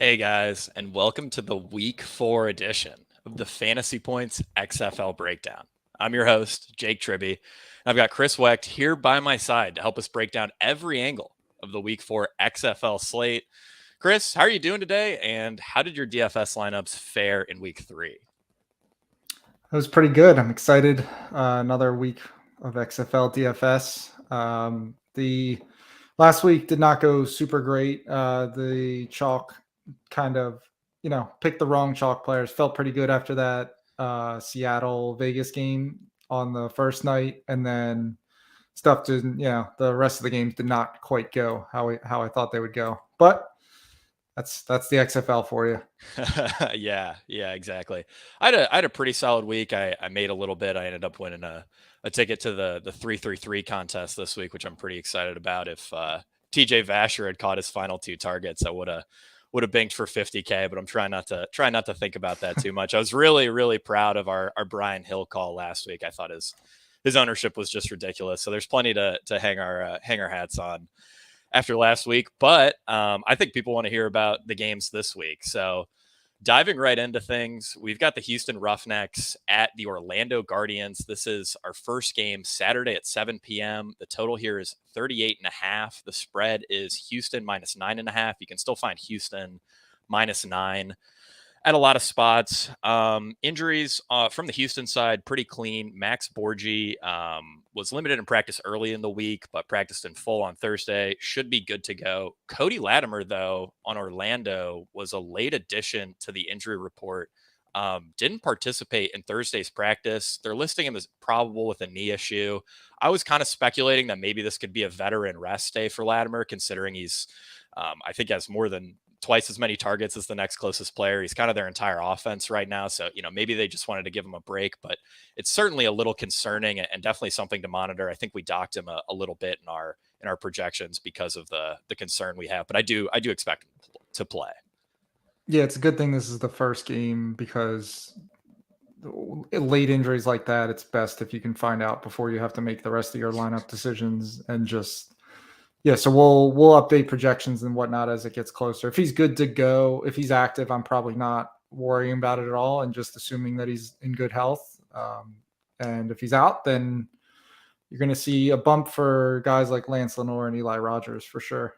Hey guys, and welcome to the Week 4 edition of the Fantasy Points XFL Breakdown. I'm your host, Jake Tribbey, and I've got Chris Wecht here by my side to help us break down every angle of the Week 4 XFL slate. Chris, how are you doing today, and how did your DFS lineups fare in Week 3? It was pretty good. I'm excited. Another week of XFL DFS. The last week did not go super great. The chalk kind of, picked the wrong chalk players. Felt pretty good after that Seattle Vegas game on the first night, and then stuff didn't. The rest of the games did not quite go how I thought they would go. But that's the XFL for you. Yeah, exactly. I had a pretty solid week. I made a little bit. I ended up winning a ticket to the 333 contest this week, which I'm pretty excited about. If TJ Vasher had caught his final two targets, I would have banked for 50K, but I'm trying not to think about that too much. I was really proud of our Brian Hill call last week. I thought his ownership was just ridiculous. So there's plenty to hang our hats on after last week, but I think people want to hear about the games this week. So diving right into things, we've got the Houston Roughnecks at the Orlando Guardians. This is our first game Saturday at 7 p.m. The total here is 38.5. The spread is Houston minus 9.5. You can still find Houston minus 9 at a lot of spots. Injuries from the Houston side, pretty clean. Max Borgi was limited in practice early in the week, but practiced in full on Thursday. Should be good to go. Cody Latimer, though, on Orlando was a late addition to the injury report. Didn't participate in Thursday's practice. They're listing him as probable with a knee issue. I was kind of speculating that maybe this could be a veteran rest day for Latimer, considering he's, I think, has more than twice as many targets as the next closest player. He's kind of their entire offense right now. So, maybe they just wanted to give him a break, but it's certainly a little concerning and definitely something to monitor. I think we docked him a little bit in our projections because of the concern we have, but I do expect him to play. Yeah, it's a good thing this is the first game because late injuries like that, it's best if you can find out before you have to make the rest of your lineup decisions and just so we'll update projections and whatnot as it gets closer. If he's good to go, if he's active, I'm probably not worrying about it at all and just assuming that he's in good health. And if he's out, then you're going to see a bump for guys like Lance Lenore and Eli Rogers for sure.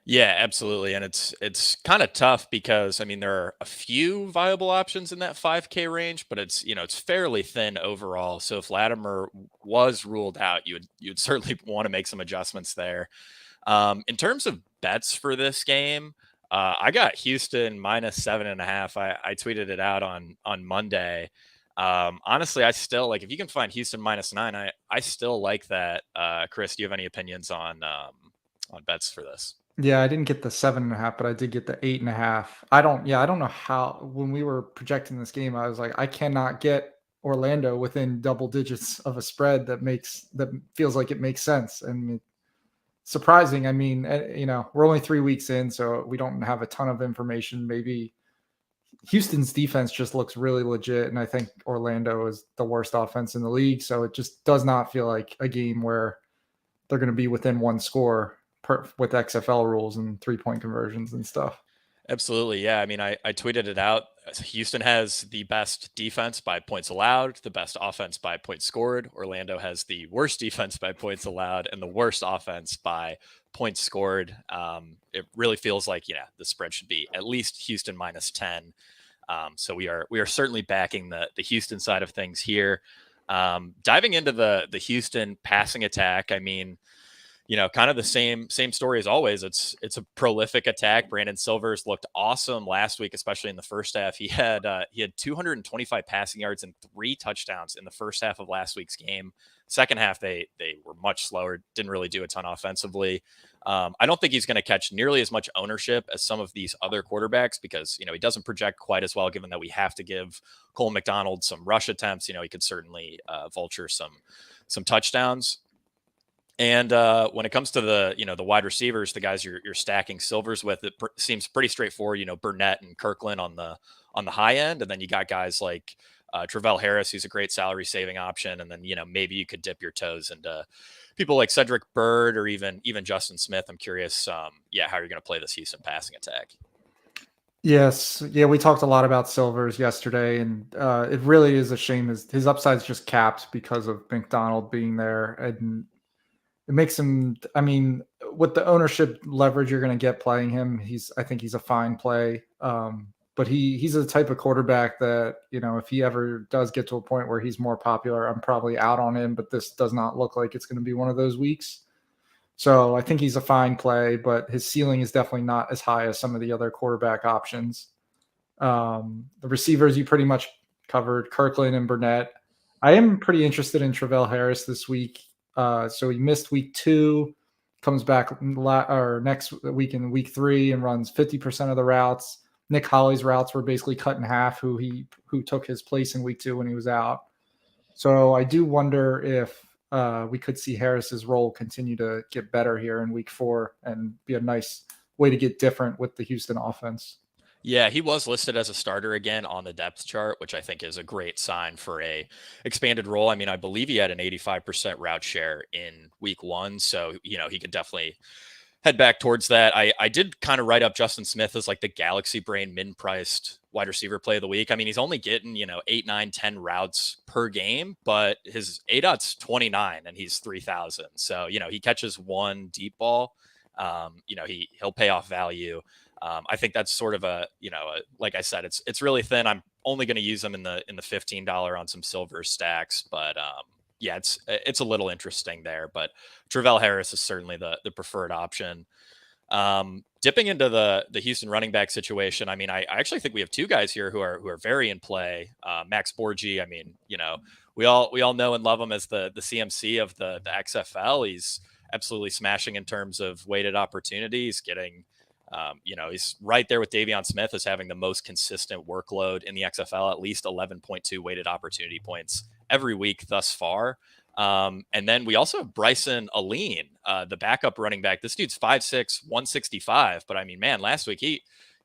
Yeah, absolutely. And it's kind of tough because there are a few viable options in that 5K range, but it's fairly thin overall. So if Latimer was ruled out, you'd certainly want to make some adjustments there. In terms of bets for this game, I got Houston minus 7.5. I tweeted it out on Monday. Honestly, I still like, if you can find Houston minus 9, I still like that. Chris, do you have any opinions on bets for this? Yeah, I didn't get the 7.5, but I did get the 8.5. I don't know how, when we were projecting this game, I was like, I cannot get Orlando within double digits of a spread that feels like it makes sense. And surprising. We're only 3 weeks in, so we don't have a ton of information. Maybe Houston's defense just looks really legit, and I think Orlando is the worst offense in the league. So it just does not feel like a game where they're going to be within one score with XFL rules and 3-point conversions and stuff. Absolutely. Yeah. I tweeted it out. Houston has the best defense by points allowed, the best offense by points scored. Orlando has the worst defense by points allowed and the worst offense by points scored. It really feels like, the spread should be at least Houston minus 10. So we are certainly backing the Houston side of things here. Diving into the Houston passing attack, kind of the same story as always. It's a prolific attack. Brandon Silvers looked awesome last week, especially in the first half. He had 225 passing yards and 3 touchdowns in the first half of last week's game. Second half, they were much slower, didn't really do a ton offensively. I don't think he's going to catch nearly as much ownership as some of these other quarterbacks because, he doesn't project quite as well, given that we have to give Cole McDonald some rush attempts. He could certainly vulture some touchdowns. And when it comes to the wide receivers, the guys you're stacking Silvers with, it seems pretty straightforward. Burnett and Kirkland on the high end, and then you got guys like Travell Harris, who's a great salary saving option, and then maybe you could dip your toes into people like Cedric Byrd or even Justin Smith. I'm curious, how you're going to play this Houston passing attack. Yes. Yeah, we talked a lot about Silvers yesterday, and it really is a shame. His upside's just capped because of McDonald being there, and it makes him. I mean, with the ownership leverage you're going to get playing him, I think he's a fine play. But he's the type of quarterback that, if he ever does get to a point where he's more popular, I'm probably out on him. But this does not look like it's going to be one of those weeks. So I think he's a fine play, but his ceiling is definitely not as high as some of the other quarterback options. The receivers you pretty much covered, Kirkland and Burnett. I am pretty interested in Travell Harris this week. So he missed week 2, comes back or next week in week 3 and runs 50% of the routes. Nick Holly's routes were basically cut in half, who took his place in week 2 when he was out. So I do wonder if we could see Harris's role continue to get better here in week 4 and be a nice way to get different with the Houston offense. Yeah, he was listed as a starter again on the depth chart, which I think is a great sign for a expanded role. I mean, I believe he had an 85% route share in week 1, so he could definitely head back towards that. I did kind of write up Justin Smith as like the galaxy brain min priced wide receiver play of the week. I mean, he's only getting 8, 9, 10 routes per game, but his ADOT's 29 and he's 3,000. So he catches one deep ball. He'll pay off value. I think that's sort of like I said, it's really thin. I'm only going to use them in the $15 on some silver stacks, but yeah, it's a little interesting there. But Travell Harris is certainly the preferred option. Dipping into the Houston running back situation, I mean, I actually think we have two guys here who are very in play. Max Borgi, I mean, we all know and love him as the CMC of the XFL. He's absolutely smashing in terms of weighted opportunities, getting he's right there with Davion Smith as having the most consistent workload in the XFL, at least 11.2 weighted opportunity points every week thus far. And then we also have Bryson Aline, the backup running back. This dude's 5'6", 165. But I mean, man, last week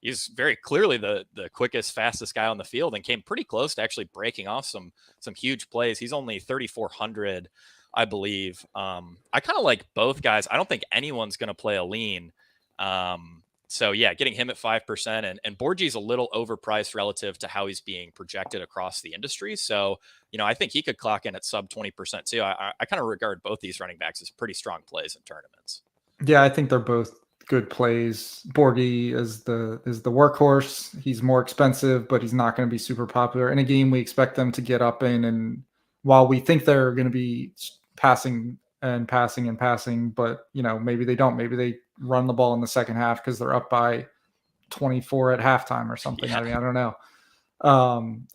he's very clearly the quickest, fastest guy on the field and came pretty close to actually breaking off some huge plays. He's only 3,400, I believe. I kind of like both guys. I don't think anyone's going to play Aline. So yeah, getting him at 5% and Borgi's a little overpriced relative to how he's being projected across the industry. So, I think he could clock in at sub 20% too. I kind of regard both these running backs as pretty strong plays in tournaments. Yeah, I think they're both good plays. Borgi is the workhorse. He's more expensive, but he's not going to be super popular. In a game we expect them to get up in, and while we think they're going to be passing and passing and passing, but maybe they don't. Maybe they run the ball in the second half because they're up by 24 at halftime or something. Yeah. I mean, I don't know.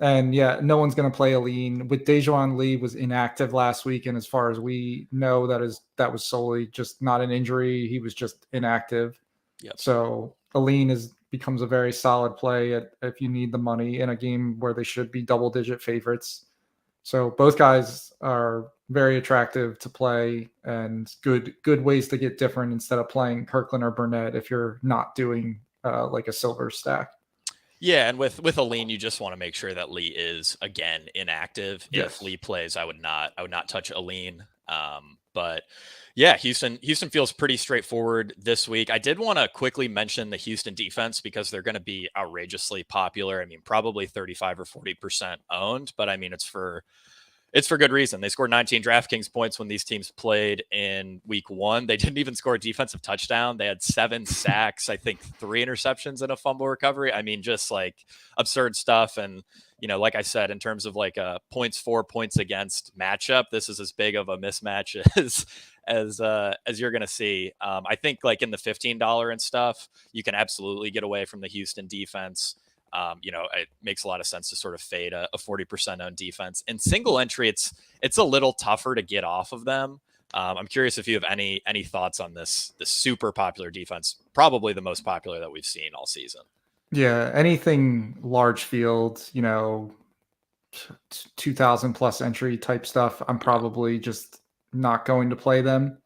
And yeah, no one's going to play Aline. With Dejuan Lee was inactive last week, and as far as we know, that was solely just not an injury. He was just inactive. Yep. So Aline becomes a very solid play if you need the money in a game where they should be double-digit favorites. So both guys are very attractive to play and good ways to get different instead of playing Kirkland or Burnett if you're not doing like a silver stack. Yeah, and with Aline, you just want to make sure that Lee is again inactive. Yes. If Lee plays, I would not touch Aline. But yeah, Houston feels pretty straightforward this week. I did want to quickly mention the Houston defense because they're going to be outrageously popular. I mean, probably 35 or 40% owned, but I mean, it's for good reason. They scored 19 DraftKings points when these teams played in week 1. They didn't even score a defensive touchdown. They had 7 sacks, I think 3 interceptions and a fumble recovery. I mean, just like absurd stuff. And, like I said, in terms of like a points for, points against matchup, this is as big of a mismatch as you're going to see. I think like in the $15 and stuff, you can absolutely get away from the Houston defense. It makes a lot of sense to sort of fade a 40% owned defense. In single entry, it's a little tougher to get off of them. I'm curious if you have any thoughts on this super popular defense, probably the most popular that we've seen all season. Yeah, anything large field, 2,000 plus entry type stuff, I'm probably just not going to play them.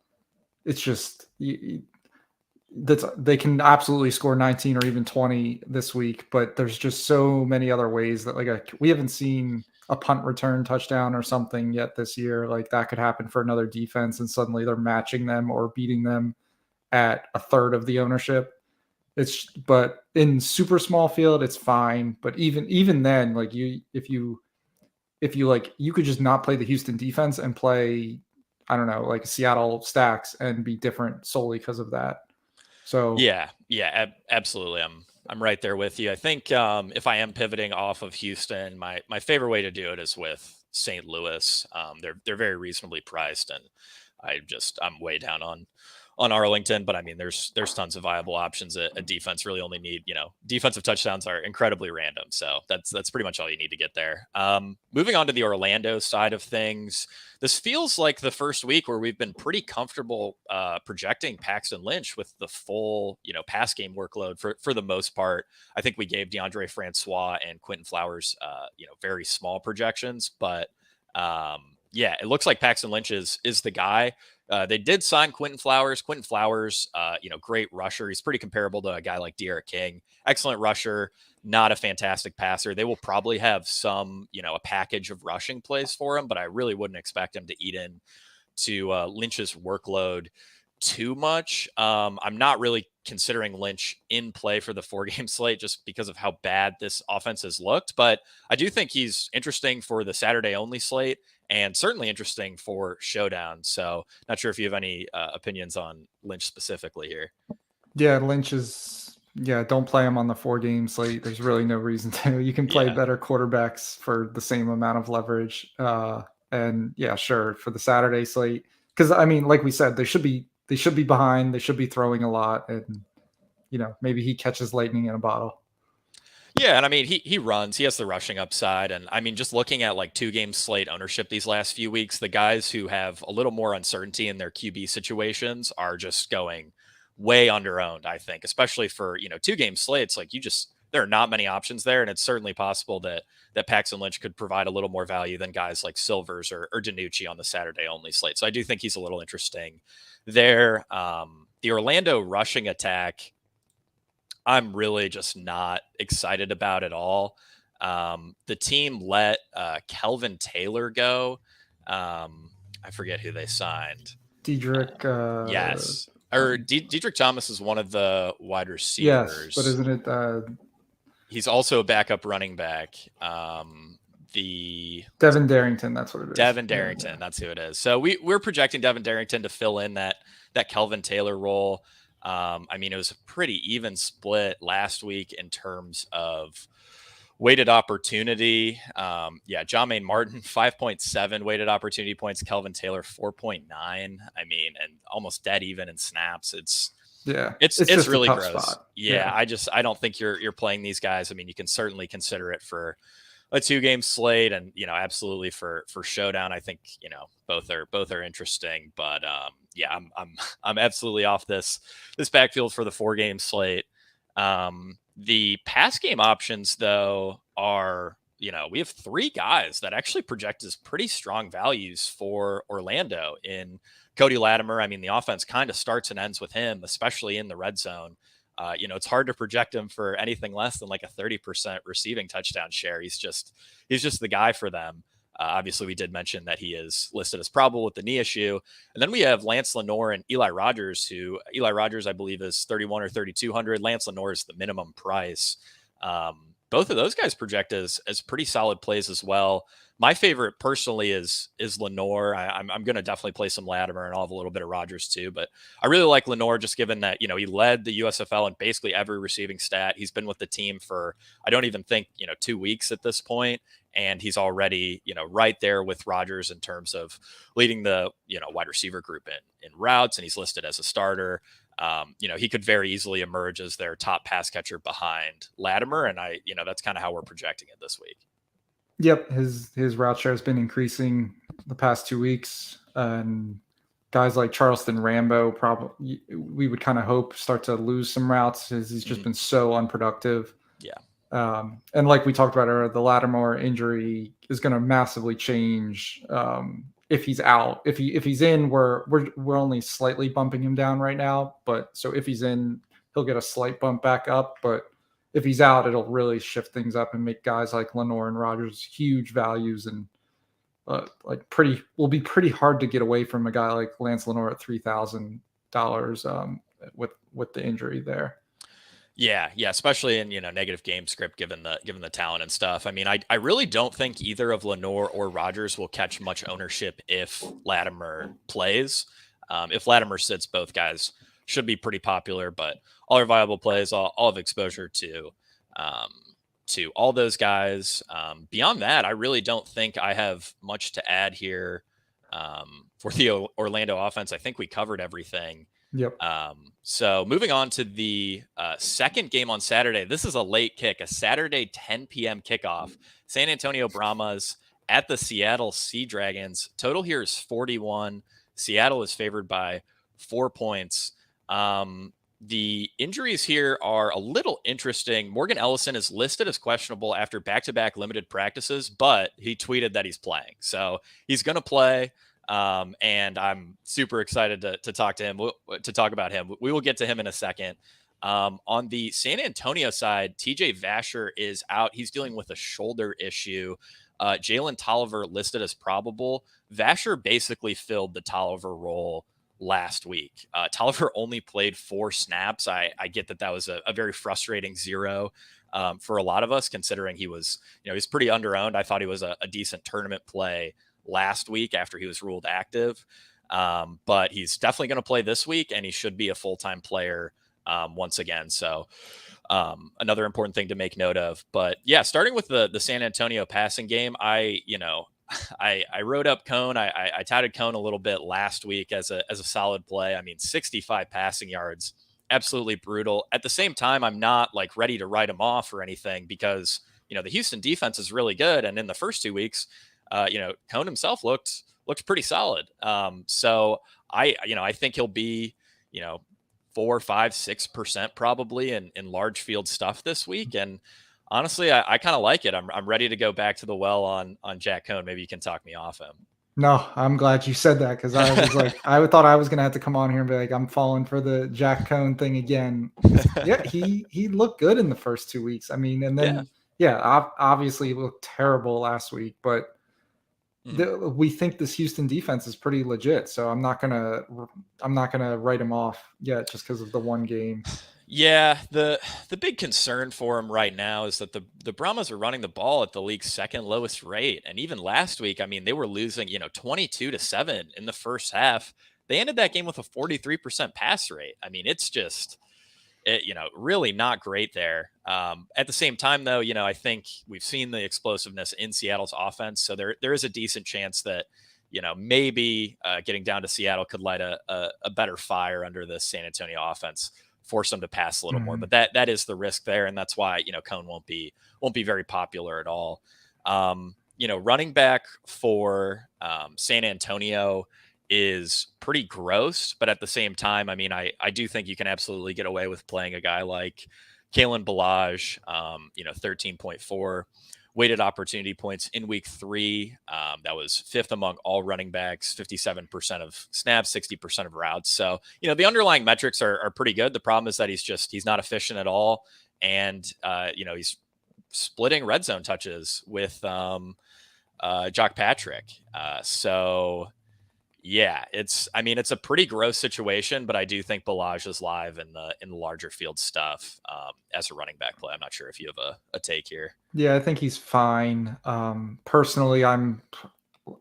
It's just they can absolutely score 19 or even 20 this week, but there's just so many other ways that we haven't seen a punt return touchdown or something yet this year. Like that could happen for another defense and suddenly they're matching them or beating them at a third of the ownership. But in super small field, it's fine. But even then, like if you like, you could just not play the Houston defense and play, I don't know, like Seattle stacks and be different solely because of that. So Yeah, absolutely. I'm right there with you. I think if I am pivoting off of Houston, my favorite way to do it is with St. Louis. They're very reasonably priced, and I'm way down on Arlington, but I mean, there's tons of viable options. A defense really only need, defensive touchdowns are incredibly random, so that's pretty much all you need to get there. Moving on to the Orlando side of things, this feels like the first week where we've been pretty comfortable projecting Paxton Lynch with the full, pass game workload for the most part. I think we gave DeAndre Francois and Quentin Flowers, very small projections, but yeah, it looks like Paxton Lynch is the guy. They did sign Quentin Flowers. Quentin Flowers, great rusher. He's pretty comparable to a guy like De'Ara King. Excellent rusher, not a fantastic passer. They will probably have some, a package of rushing plays for him, but I really wouldn't expect him to eat in to Lynch's workload too much. I'm not really considering Lynch in play for the 4-game slate just because of how bad this offense has looked, but I do think he's interesting for the Saturday only slate and certainly interesting for Showdown. So not sure if you have any opinions on Lynch specifically here. Yeah, Lynch is, don't play him on the 4-game slate. There's really no reason to. You can play better quarterbacks for the same amount of leverage. And yeah, sure, for the Saturday slate. Because I mean, like we said, they should be behind, they should be throwing a lot, and maybe he catches lightning in a bottle. Yeah, and I mean he runs, he has the rushing upside, and I mean just looking at like 2-game slate ownership these last few weeks, the guys who have a little more uncertainty in their QB situations are just going way underowned, I think, especially for 2-game slates. Like there are not many options there, and it's certainly possible that Paxton Lynch could provide a little more value than guys like Silvers or DiNucci on the Saturday only slate. So I do think he's a little interesting there. The Orlando rushing attack, I'm really just not excited about at all. The team let Kelvin Taylor go. I forget who they signed. Dedrick. Yes. Or Dedrick Thomas is one of the wide receivers. Yes, but isn't it? He's also a backup running back. Devin Darrington, that's what it is. Devin Darrington, that's who it is. So we're projecting Devin Darrington to fill in that Kelvin Taylor role. I mean, it was a pretty even split last week in terms of weighted opportunity. Jermaine Martin, 5.7 weighted opportunity points. Kelvin Taylor, 4.9. I mean, and almost dead even in snaps. It's really gross. Spot. Yeah. I don't think you're playing these guys. I mean, you can certainly consider it for a 2-game slate, and absolutely for Showdown. I think both are interesting, but I'm absolutely off this backfield for the 4-game slate. The pass game options though are we have 3 guys that actually project as pretty strong values for Orlando in Cody Latimer. I mean, the offense kind of starts and ends with him, especially in the red zone. It's hard to project him for anything less than like a 30% receiving touchdown share. He's just the guy for them. Obviously, we did mention that he is listed as probable with the knee issue. And then we have Lance Lenoir and Eli Rogers, who Eli Rogers, I believe, is 31 or 3,200. Lance Lenoir is the minimum price. Both of those guys project as pretty solid plays as well. My favorite personally is Lenoir. I'm going to definitely play some Latimer, and I'll have a little bit of Rogers too. But I really like Lenoir just given that, he led the USFL in basically every receiving stat. He's been with the team for, I don't even think, 2 weeks at this point. And he's already, right there with Rogers in terms of leading the, wide receiver group in routes. And he's listed as a starter. He could very easily emerge as their top pass catcher behind Latimer. And that's kind of how we're projecting it this week. Yep, his route share has been increasing the past 2 weeks, and guys like Charleston Rambo probably we would kind of hope start to lose some routes as he's just been so unproductive. Yeah, and like we talked about earlier, the Lattimore injury is going to massively change if he's out. If he's in, we're only slightly bumping him down right now, but so if he's in, he'll get a slight bump back up, but if he's out, it'll really shift things up and make guys like Lenoir and Rogers huge values, and will be pretty hard to get away from a guy like Lance Lenoir at $3,000 with the injury there. Yeah, especially in negative game script given the talent and stuff. I mean, I really don't think either of Lenore or Rogers will catch much ownership if Latimer plays. If Latimer sits, both guys should be pretty popular, but all are viable plays. All have exposure um, to all those guys. Beyond that, I really don't think I have much to add here for the Orlando offense. I think we covered everything. Yep. So moving on to the second game on Saturday. This is a late kick, a Saturday 10 p.m. kickoff. San Antonio Brahmas at the Seattle Sea Dragons. Total here is 41. Seattle is favored by 4 points. The injuries here are a little interesting. Morgan Ellison is listed as questionable after back-to-back limited practices, but he tweeted that he's playing. So he's going to play. And I'm super excited to talk to him, to talk about him. We will get to him in a second. On the San Antonio side, TJ Vasher is out. He's dealing with a shoulder issue. Jalen Tolliver listed as probable. Vasher basically filled the Tolliver role last week. Tolliver only played 4 snaps. I get that was a very frustrating 0 for a lot of us, considering he was pretty underowned. I thought he was a decent tournament play last week after he was ruled active. But he's definitely going to play this week, and he should be a full-time player once again. So another important thing to make note of. But yeah, starting with the San Antonio passing game, I wrote up Cone. I touted Cone a little bit last week as a solid play. I mean, 65 passing yards, absolutely brutal. At the same time, I'm not like ready to write him off or anything, because the Houston defense is really good, and in the first 2 weeks, Cone himself looked pretty solid. So I think he'll be 4, 5, 6% probably in large field stuff this week. And honestly, I kind of like it. I'm ready to go back to the well on Jack Cone. Maybe you can talk me off him. No, I'm glad you said that, because I was like, I thought I was gonna have to come on here and be like, I'm falling for the Jack Cone thing again. Yeah, he looked good in the first 2 weeks. I mean, and then obviously he looked terrible last week, but we think this Houston defense is pretty legit. So I'm not gonna write him off yet just because of the one game. Yeah, the big concern for him right now is that the Brahmas are running the ball at the league's second lowest rate. And even last week, I mean, they were losing, 22-7 in the first half. They ended that game with a 43% pass rate. I mean, it's just, really not great there. At the same time, though, I think we've seen the explosiveness in Seattle's offense. So there is a decent chance that, maybe getting down to Seattle could light a better fire under the San Antonio offense, force them to pass a little more. But that is the risk there, and that's why Cone won't be very popular at all. Running back for San Antonio is pretty gross, but at the same time, I mean, I do think you can absolutely get away with playing a guy like Kalen Ballage, 13.4 weighted opportunity points in week 3. That was 5th among all running backs, 57% of snaps, 60% of routes. So, the underlying metrics are pretty good. The problem is that he's not efficient at all. And, he's splitting red zone touches with Jock Patrick. So yeah, it's a pretty gross situation, but I do think Ballage is live in the larger field stuff as a running back play. I'm not sure if you have a take here. Yeah, I think he's fine. Personally, I'm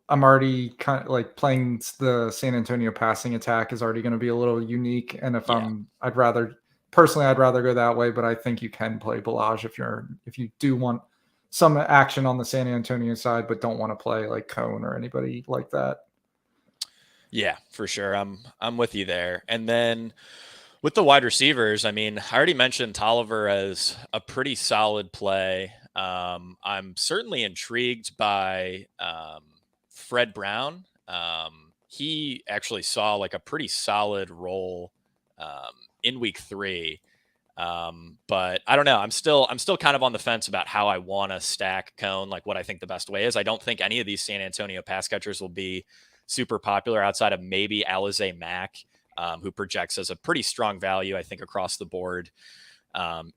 already kind of like playing the San Antonio passing attack is already going to be a little unique. And if I'd rather go that way, but I think you can play Ballage if you do want some action on the San Antonio side, but don't want to play like Cone or anybody like that. Yeah, for sure. I'm with you there. And then with the wide receivers, I mean, I already mentioned Tolliver as a pretty solid play. I'm certainly intrigued by Fred Brown. He actually saw like a pretty solid role in week 3. But I don't know. I'm still kind of on the fence about how I want to stack Cone, like what I think the best way is. I don't think any of these San Antonio pass catchers will be super popular outside of maybe Alize Mack, who projects as a pretty strong value, I think, across the board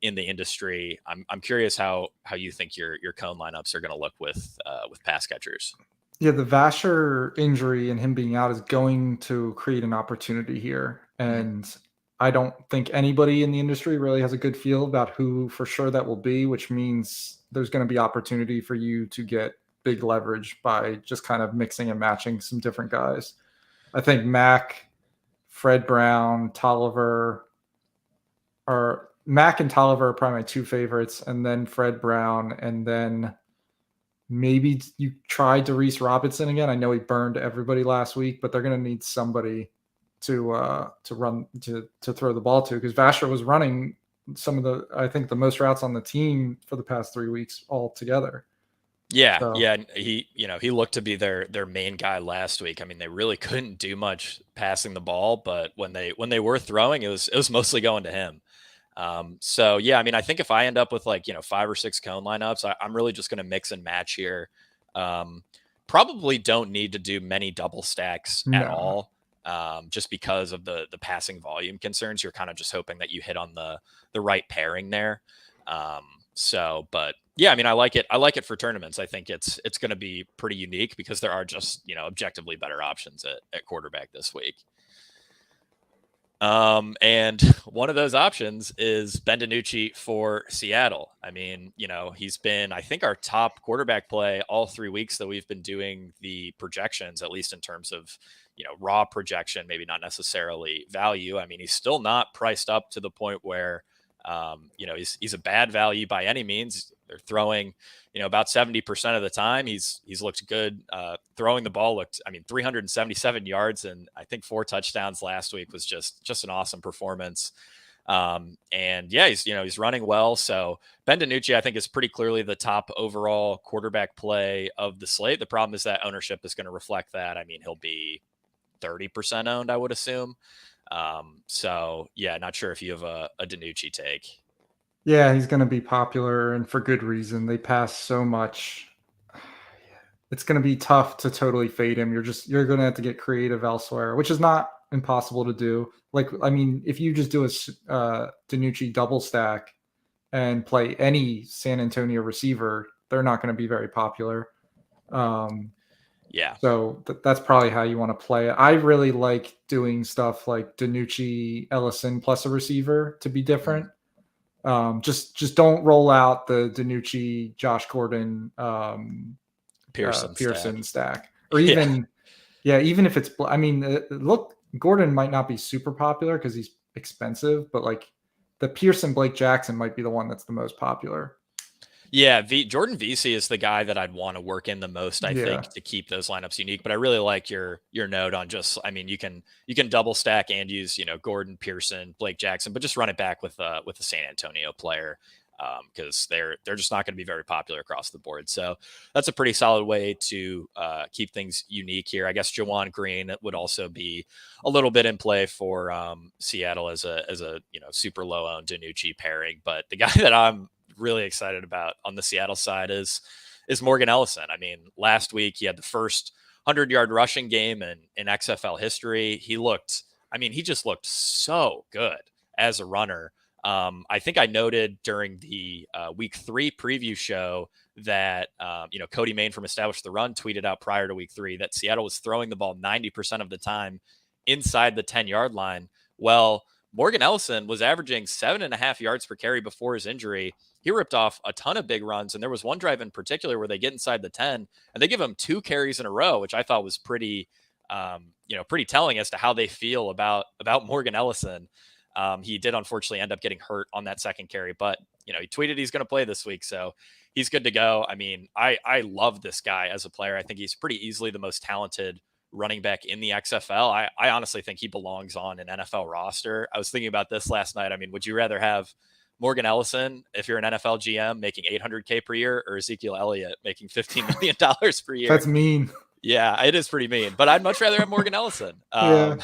in the industry. I'm curious how you think your Cone lineups are going to look with pass catchers. Yeah, the Vasher injury and him being out is going to create an opportunity here. And I don't think anybody in the industry really has a good feel about who for sure that will be, which means there's going to be opportunity for you to get big leverage by just kind of mixing and matching some different guys. I think Mac, Fred Brown, Tolliver, or Mac and Tolliver are probably my two favorites, and then Fred Brown, and then maybe you tried Reese Robinson again. I know he burned everybody last week, but they're going to need somebody to run to throw the ball to, because Vasher was running some of the, I think, the most routes on the team for the past 3 weeks altogether. Yeah, yeah, and he looked to be their main guy last week. I mean, they really couldn't do much passing the ball, but when they were throwing, it was mostly going to him. So yeah, I mean, I think if I end up with 5 or 6 cone lineups, I'm really just going to mix and match here. Probably don't need to do many double stacks at all. Just because of the passing volume concerns. You're kind of just hoping that you hit on the right pairing there. But yeah, I mean, I like it. I like it for tournaments. I think it's going to be pretty unique because there are just, objectively better options at quarterback this week. And one of those options is Ben DiNucci for Seattle. I mean, he's been, I think, our top quarterback play all 3 weeks that we've been doing the projections, at least in terms of, raw projection, maybe not necessarily value. I mean, he's still not priced up to the point where, he's a bad value by any means. They're throwing, about 70% of the time. He's looked good. Throwing the ball looked, 377 yards and I think 4 touchdowns last week was just an awesome performance. And yeah, he's running well. So Ben DiNucci, I think, is pretty clearly the top overall quarterback play of the slate. The problem is that ownership is going to reflect that. I mean, he'll be 30% owned, I would assume. So yeah, not sure if you have a DiNucci take. Yeah, he's going to be popular, and for good reason. They pass so much. It's going to be tough to totally fade him. You're going to have to get creative elsewhere, which is not impossible to do. If you just do a DiNucci double stack and play any San Antonio receiver, they're not going to be very popular. Yeah. So that's probably how you want to play it. I really like doing stuff like DiNucci, Ellison plus a receiver to be different. Just don't roll out the DiNucci, Josh Gordon, Pearson stack. Or even, even if it's, look, Gordon might not be super popular because he's expensive, but the Pearson Blake Jackson might be the one that's the most popular. Yeah, Jordan VC is the guy that I'd want to work in the most, I think, to keep those lineups unique. But I really like your note on just, you can double stack and use, Gordon, Pearson, Blake Jackson, but just run it back with a San Antonio player because they're just not going to be very popular across the board. So that's a pretty solid way to keep things unique here. I guess Jawan Green would also be a little bit in play for Seattle as a super low owned DiNucci pairing. But the guy that I'm really excited about on the Seattle side is Morgan Ellison. I mean, last week he had the first 100-yard rushing game in XFL history. He just looked so good as a runner. I think I noted during the week 3 preview show that, Cody Main from Establish the Run tweeted out prior to week 3 that Seattle was throwing the ball 90% of the time inside the 10-yard line. Well, Morgan Ellison was averaging 7.5 yards per carry before his injury. He ripped off a ton of big runs, and there was one drive in particular where they get inside the 10 and they give him 2 carries in a row, which I thought was pretty telling as to how they feel about Morgan Ellison. He did unfortunately end up getting hurt on that second carry, but he tweeted he's going to play this week, so he's good to go. I mean, I love this guy as a player. I think he's pretty easily the most talented running back in the XFL. I honestly think he belongs on an NFL roster. I was thinking about this last night. I mean, would you rather have Morgan Ellison, if you're an NFL GM, making $800K per year, or Ezekiel Elliott making $15 million per year? That's mean. Yeah, it is pretty mean, but I'd much rather have Morgan Ellison. Yeah,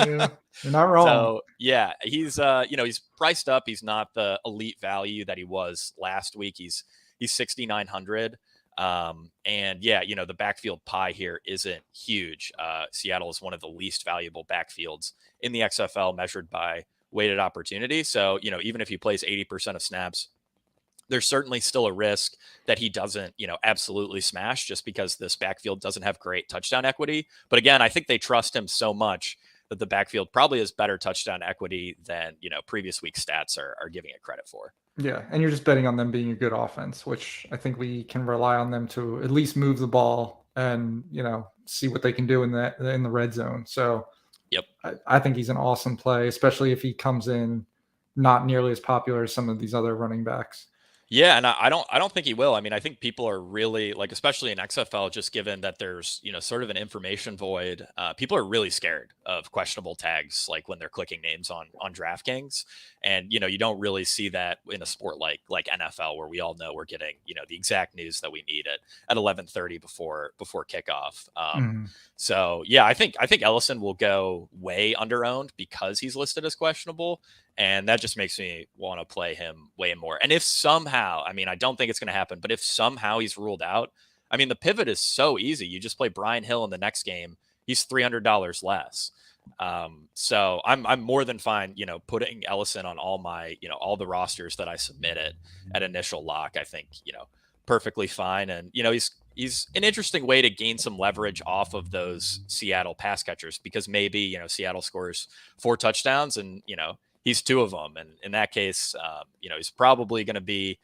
you're not wrong. So yeah, he's he's priced up. He's not the elite value that he was last week. He's 6,900. And yeah, the backfield pie here isn't huge. Seattle is one of the least valuable backfields in the XFL measured by weighted opportunity. So, even if he plays 80% of snaps, there's certainly still a risk that he doesn't, absolutely smash just because this backfield doesn't have great touchdown equity. But again, I think they trust him so much that the backfield probably has better touchdown equity than, previous week stats are giving it credit for. Yeah, and you're just betting on them being a good offense, which I think we can rely on them to at least move the ball and see what they can do in the red zone. So yep, I think he's an awesome play, especially if he comes in not nearly as popular as some of these other running backs. Yeah, and I don't think he will. I mean, I think people are really like, especially in XFL, just given that there's sort of an information void. People are really scared of questionable tags, like when they're clicking names on DraftKings, and you don't really see that in a sport like NFL, where we all know we're getting the exact news that we need at 11:30 before kickoff. So yeah, I think Ellison will go way under owned because he's listed as questionable. And that just makes me want to play him way more. And if somehow, I mean, I don't think it's going to happen, but if somehow he's ruled out, I mean, the pivot is so easy. You just play Brian Hill in the next game. He's $300 less. So I'm more than fine, putting Ellison on all my, all the rosters that I submit at initial lock. I think, perfectly fine. And, he's an interesting way to gain some leverage off of those Seattle pass catchers, because maybe, Seattle scores 4 touchdowns and, he's 2 of them. And in that case, he's probably going to be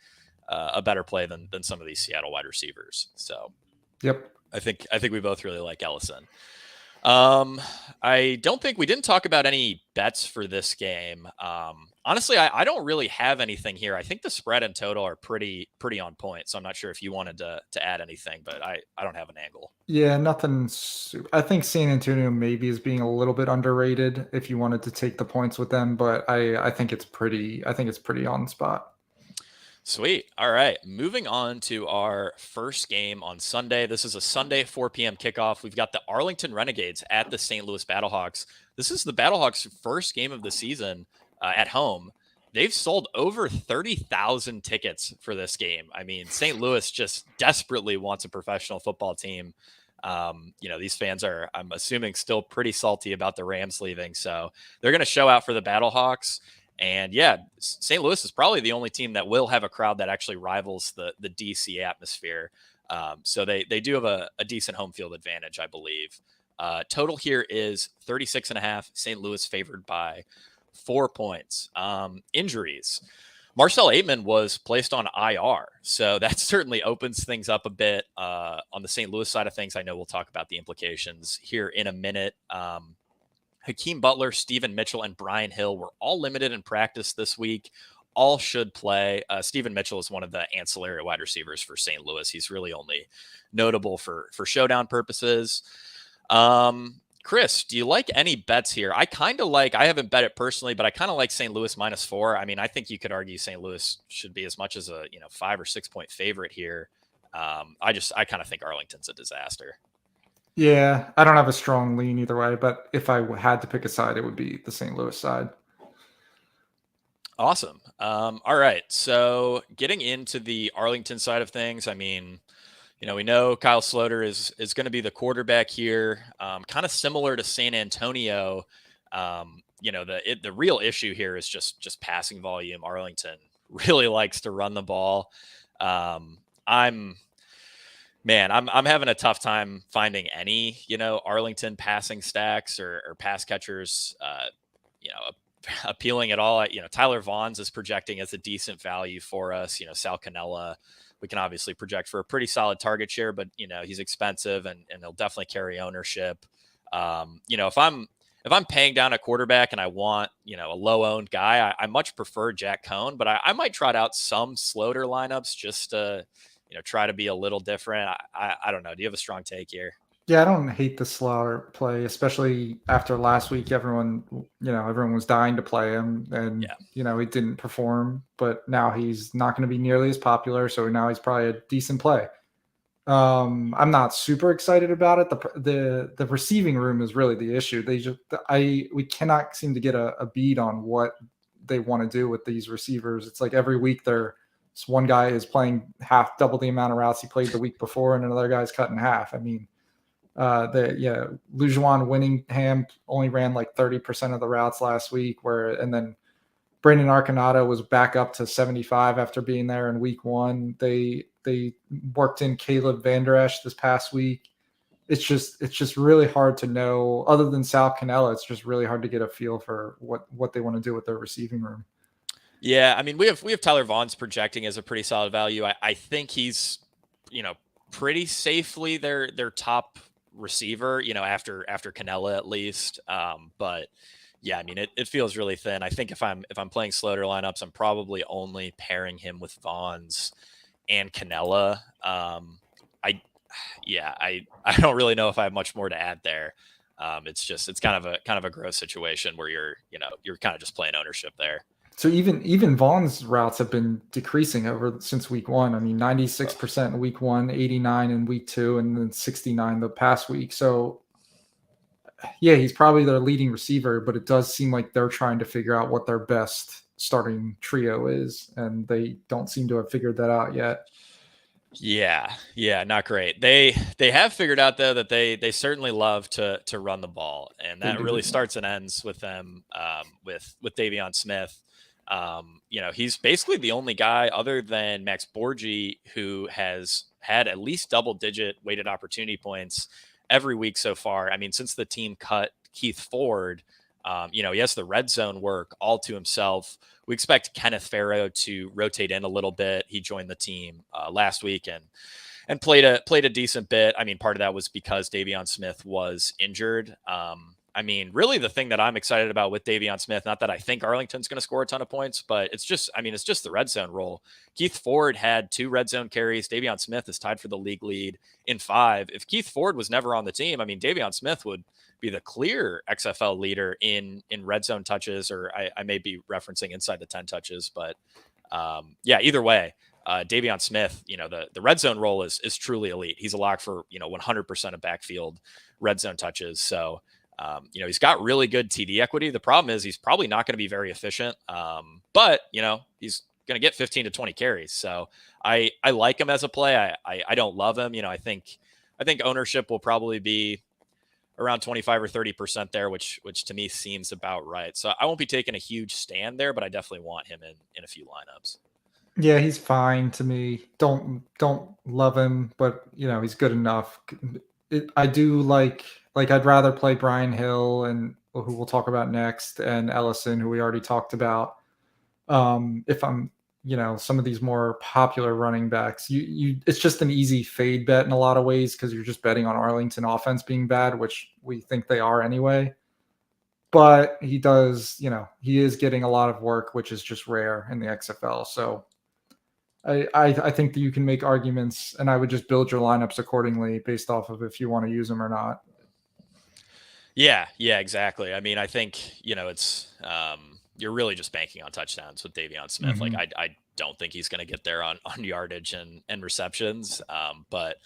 a better play than some of these Seattle wide receivers. So yep. I think we both really like Ellison. I don't think we didn't talk about any bets for this game. Honestly, I don't really have anything here. I think the spread and total are pretty on point. So I'm not sure if you wanted to add anything, but I don't have an angle. Yeah, nothing. I think San Antonio maybe is being a little bit underrated if you wanted to take the points with them, but I think it's pretty on the spot. Sweet. All right. Moving on to our first game on Sunday. This is a Sunday 4 p.m. kickoff. We've got the Arlington Renegades at the St. Louis Battlehawks. This is the Battlehawks' first game of the season at home. They've sold over 30,000 tickets for this game. I mean, St. Louis just desperately wants a professional football team. These fans are, I'm assuming, still pretty salty about the Rams leaving. So they're going to show out for the Battlehawks. And yeah, St. Louis is probably the only team that will have a crowd that actually rivals the DC atmosphere. So they do have a decent home field advantage, I believe. Total here is 36.5. St. Louis favored by 4 points. Injuries. Marcel Aitman was placed on IR, so that certainly opens things up a bit on the St. Louis side of things. I know we'll talk about the implications here in a minute. Hakeem Butler, Stephen Mitchell, and Brian Hill were all limited in practice this week. All should play. Stephen Mitchell is one of the ancillary wide receivers for St. Louis. He's really only notable for showdown purposes. Chris, do you like any bets here? I haven't bet it personally, but I kind of like St. Louis -4. I mean, I think you could argue St. Louis should be as much as a 5 or 6 point favorite here. I kind of think Arlington's a disaster. Yeah, I don't have a strong lean either way, but if I had to pick a side, it would be the St. Louis side. Awesome. All right. So getting into the Arlington side of things, I mean, we know Kyle Sloter is going to be the quarterback here, kind of similar to San Antonio. The real issue here is just passing volume. Arlington really likes to run the ball. I'm having a tough time finding any, Arlington passing stacks or pass catchers, appealing at all. Tyler Vaughn's is projecting as a decent value for us. Sal Cannella, we can obviously project for a pretty solid target share, but he's expensive and he'll definitely carry ownership. If I'm paying down a quarterback and I want, a low owned guy, I much prefer Jack Cohn, but I might trot out some Sloter lineups just to, try to be a little different. I don't know. Do you have a strong take here? Yeah, I don't hate the Slaughter play, especially after last week. Everyone was dying to play him, and he didn't perform. But now he's not going to be nearly as popular, so now he's probably a decent play. I'm not super excited about it. The receiving room is really the issue. We cannot seem to get a beat on what they want to do with these receivers. It's like every week one guy is playing double the amount of routes he played the week before, and another guy's cut in half. I mean, Lujuan Winningham only ran like 30% of the routes last week, and then Brandon Arcanado was back up to 75 after being there in week 1. They worked in Caleb Van Der Esch this past week. it's just really hard to know. Other than Sal Cannella, it's just really hard to get a feel for what they want to do with their receiving room. Yeah, I mean, we have Tyler Vaughn's projecting as a pretty solid value. I think he's, pretty safely their top receiver, after Canella at least. But yeah, I mean, it feels really thin. I think if I'm playing Sloter lineups, I'm probably only pairing him with Vaughn's and Canella. I yeah, I don't really know if I have much more to add there. It's kind of a gross situation where you're kind of just playing ownership there. So even Vaughn's routes have been decreasing over since week one. I mean, 96% in week one, 89 in week two, and then 69 the past week. So yeah, he's probably their leading receiver, but it does seem like they're trying to figure out what their best starting trio is, and they don't seem to have figured that out yet. Yeah, not great. They have figured out though that they certainly love to run the ball, and They that do. really starts and ends with them with Davion Smith. He's basically the only guy other than Max Borgi who has had at least double digit weighted opportunity points every week so far. I mean, since the team cut Keith Ford, he has the red zone work all to himself. We expect Kenneth Farrow to rotate in a little bit. He joined the team last week and played a decent bit. I mean, part of that was because Davion Smith was injured. I mean, really the thing that I'm excited about with Davion Smith, not that I think Arlington's going to score a ton of points, but it's just the red zone role. Keith Ford had 2 red zone carries. Davion Smith is tied for the league lead in 5. If Keith Ford was never on the team, I mean, Davion Smith would be the clear XFL leader in red zone touches, or I may be referencing inside the 10 touches, but yeah, either way, Davion Smith, the red zone role is truly elite. He's a lock for 100% of backfield red zone touches. So he's got really good TD equity. The problem is he's probably not going to be very efficient, but he's going to get 15 to 20 carries. So I like him as a play. I don't love him. I think ownership will probably be around 25 or 30% there, which to me seems about right. So I won't be taking a huge stand there, but I definitely want him in a few lineups. Yeah, he's fine to me. Don't love him, but he's good enough. I do like I'd rather play Brian Hill and who we'll talk about next, and Ellison, who we already talked about. If I'm some of these more popular running backs, you it's just an easy fade bet in a lot of ways because you're just betting on Arlington offense being bad, which we think they are anyway. But he is getting a lot of work, which is just rare in the XFL. So I think that you can make arguments, and I would just build your lineups accordingly based off of if you want to use them or not. Yeah, exactly. I mean, I think, it's you're really just banking on touchdowns with Davion Smith. Like Mm-hmm. I don't think he's going to get there on yardage and receptions. But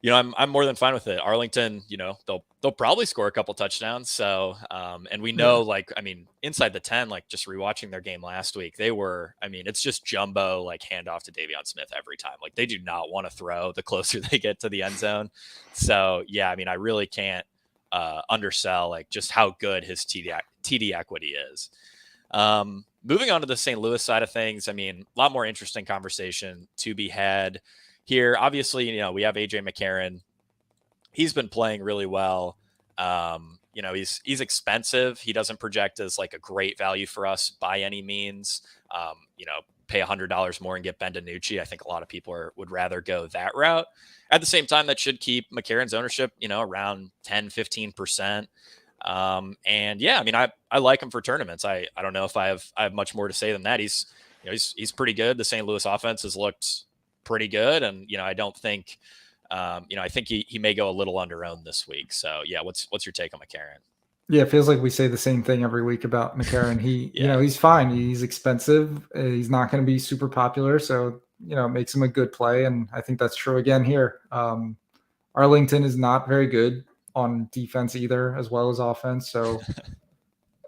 I'm more than fine with it. Arlington, they'll probably score a couple touchdowns. So, and we know, Yeah. like, I mean, inside the 10, like just rewatching their game last week, it's just jumbo, like handoff to Davion Smith every time. Like they do not want to throw the closer they get to the end zone. So yeah, I mean, I really can't undersell like just how good his TD equity is. Moving on to the St. Louis side of things, I mean, a lot more interesting conversation to be had here. Obviously, we have AJ McCarron. He's been playing really well. He's expensive. He doesn't project as like a great value for us by any means. Pay $100 more and get Ben DiNucci. I think a lot of people would rather go that route. At the same time, that should keep McCarron's ownership, around 10, 15%. And yeah, I mean, I like him for tournaments. I don't know if I have much more to say than that. He's pretty good. The St. Louis offense has looked pretty good. And, I don't think, I think he may go a little underowned this week. So yeah, what's your take on McCarron? Yeah, it feels like we say the same thing every week about McCarron. He, Yeah. he's fine. He's expensive. He's not going to be super popular, so it makes him a good play, and I think that's true again here. Arlington is not very good on defense either, as well as offense. So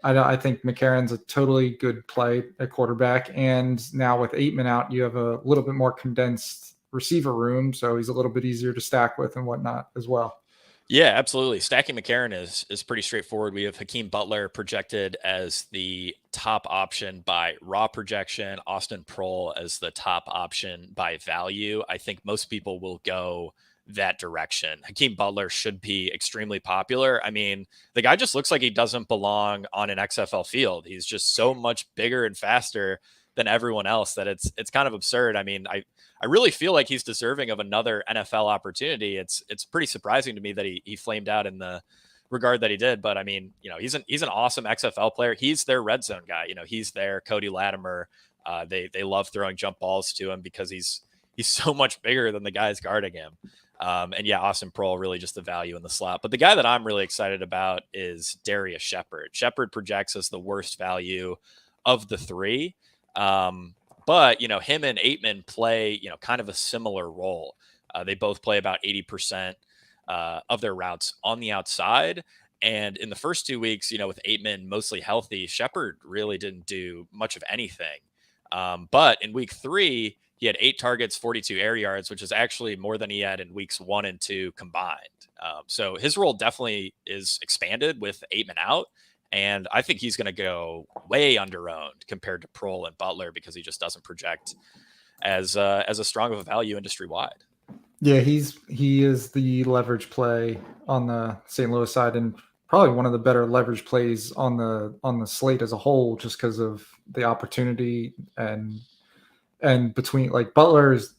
I think McCarron's a totally good play at quarterback, and now with Aitman out, you have a little bit more condensed receiver room, so he's a little bit easier to stack with and whatnot as well. Yeah, absolutely. Stacking McCarron is pretty straightforward. We have Hakeem Butler projected as the top option by raw projection, Austin Prohl as the top option by value. I think most people will go that direction. Hakeem Butler should be extremely popular. I mean, the guy just looks like he doesn't belong on an XFL field. He's just so much bigger and faster than everyone else that it's kind of absurd. I mean, I really feel like he's deserving of another NFL opportunity. It's pretty surprising to me that he flamed out in the regard that he did. But I mean, he's an awesome XFL player. He's their red zone guy. He's their Cody Latimer. They love throwing jump balls to him because he's so much bigger than the guys guarding him. And yeah, Austin Proehl, really just the value in the slot. But the guy that I'm really excited about is Darius Shepherd. Shepherd projects as the worst value of the three. But, him and Aitman play, kind of a similar role. They both play about 80% of their routes on the outside. And in the first 2 weeks, with Aitman mostly healthy, Shepherd really didn't do much of anything. But in week 3, he had 8 targets, 42 air yards, which is actually more than he had in weeks 1 and 2 combined. So his role definitely is expanded with Aitman out. And I think he's going to go way under-owned compared to Proehl and Butler because he just doesn't project as a strong of a value industry-wide. Yeah, he is the leverage play on the St. Louis side, and probably one of the better leverage plays on the slate as a whole, just because of the opportunity and between like Butler's.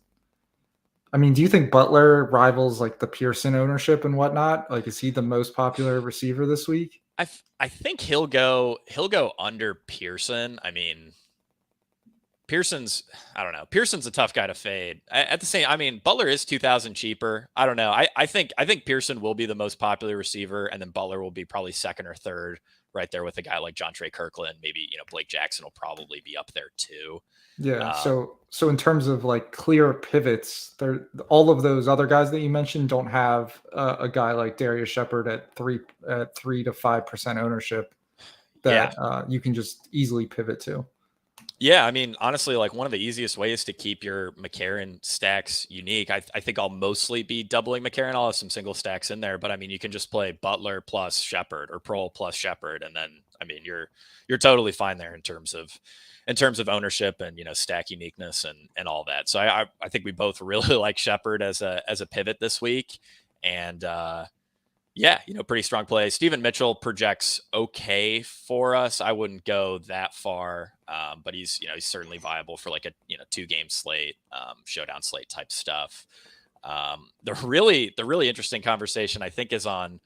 I mean, do you think Butler rivals like the Pearson ownership and whatnot? Like, is he the most popular receiver this week? I think he'll go under Pearson. I mean, I don't know. Pearson's a tough guy to fade. Butler is 2,000 cheaper. I don't know. I think Pearson will be the most popular receiver, and then Butler will be probably second or third, right there with a guy like Jontre Kirkland. Maybe Blake Jackson will probably be up there too. Yeah. So in terms of like clear pivots, all of those other guys that you mentioned don't have a guy like Darius Shepherd at 3 to 5% ownership that you can just easily pivot to. Yeah, I mean, honestly, like one of the easiest ways to keep your McCarron stacks unique, I think I'll mostly be doubling McCarron. I'll have some single stacks in there, but I mean, you can just play Butler plus Shepherd or Proehl plus Shepherd, and then I mean, you're totally fine there in terms of ownership and stack uniqueness and all that. So I think we both really like Shepherd as a pivot this week, and yeah, pretty strong play. Steven Mitchell projects okay for us. I wouldn't go that far, but he's certainly viable for like a 2-game slate, showdown slate type stuff. The really interesting conversation I think is on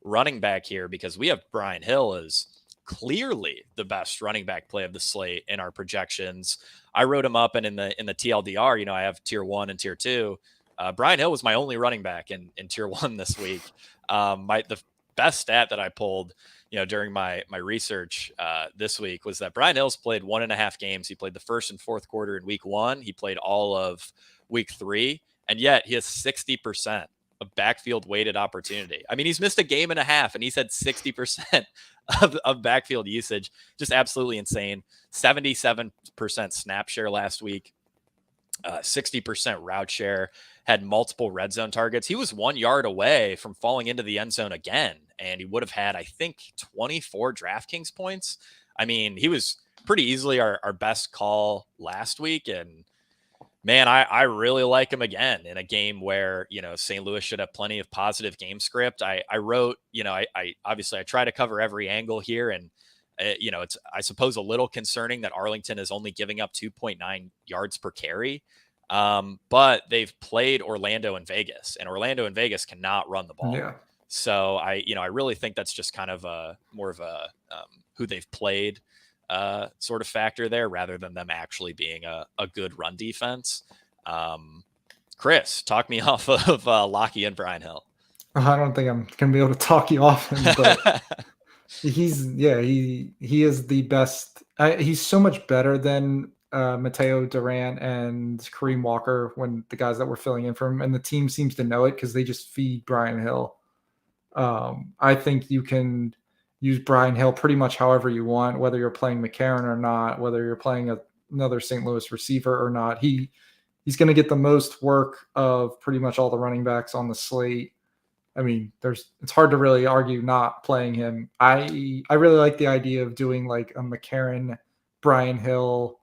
running back here, because we have Brian Hill as clearly the best running back play of the slate in our projections. I wrote him up, and in the TLDR, I have tier 1 and tier 2. Brian Hill was my only running back in tier 1 this week. The best stat that I pulled, during my research this week was that Brian Hill's played 1.5 games. He played the first and fourth quarter in week 1. He played all of week 3, and yet he has 60% of backfield weighted opportunity. I mean, he's missed a game and a half, and he's had 60% of backfield usage. Just absolutely insane. 77% snap share last week. 60% route share, had multiple red zone targets. He was 1 yard away from falling into the end zone again, and he would have had, I think, 24 DraftKings points. I mean, he was pretty easily our best call last week, and man, I really like him again in a game where, St. Louis should have plenty of positive game script. I wrote, I obviously I try to cover every angle here, and it's, I suppose, a little concerning that Arlington is only giving up 2.9 yards per carry. But they've played Orlando and Vegas, and Orlando and Vegas cannot run the ball. Yeah. So I really think that's just kind of more of a who they've played sort of factor there, rather than them actually being a good run defense. Chris, talk me off of Lockie and Brian Hill. I don't think I'm going to be able to talk you off him, but he is the best. He's so much better than Mateo Durant and Kareem Walker, when the guys that were filling in for him, and the team seems to know it because they just feed Brian Hill. I think you can use Brian Hill pretty much however you want, whether you're playing McCarron or not, whether you're playing another St. Louis receiver or not. He's going to get the most work of pretty much all the running backs on the slate. I mean, it's hard to really argue not playing him. I really like the idea of doing like a McCarron, Brian Hill,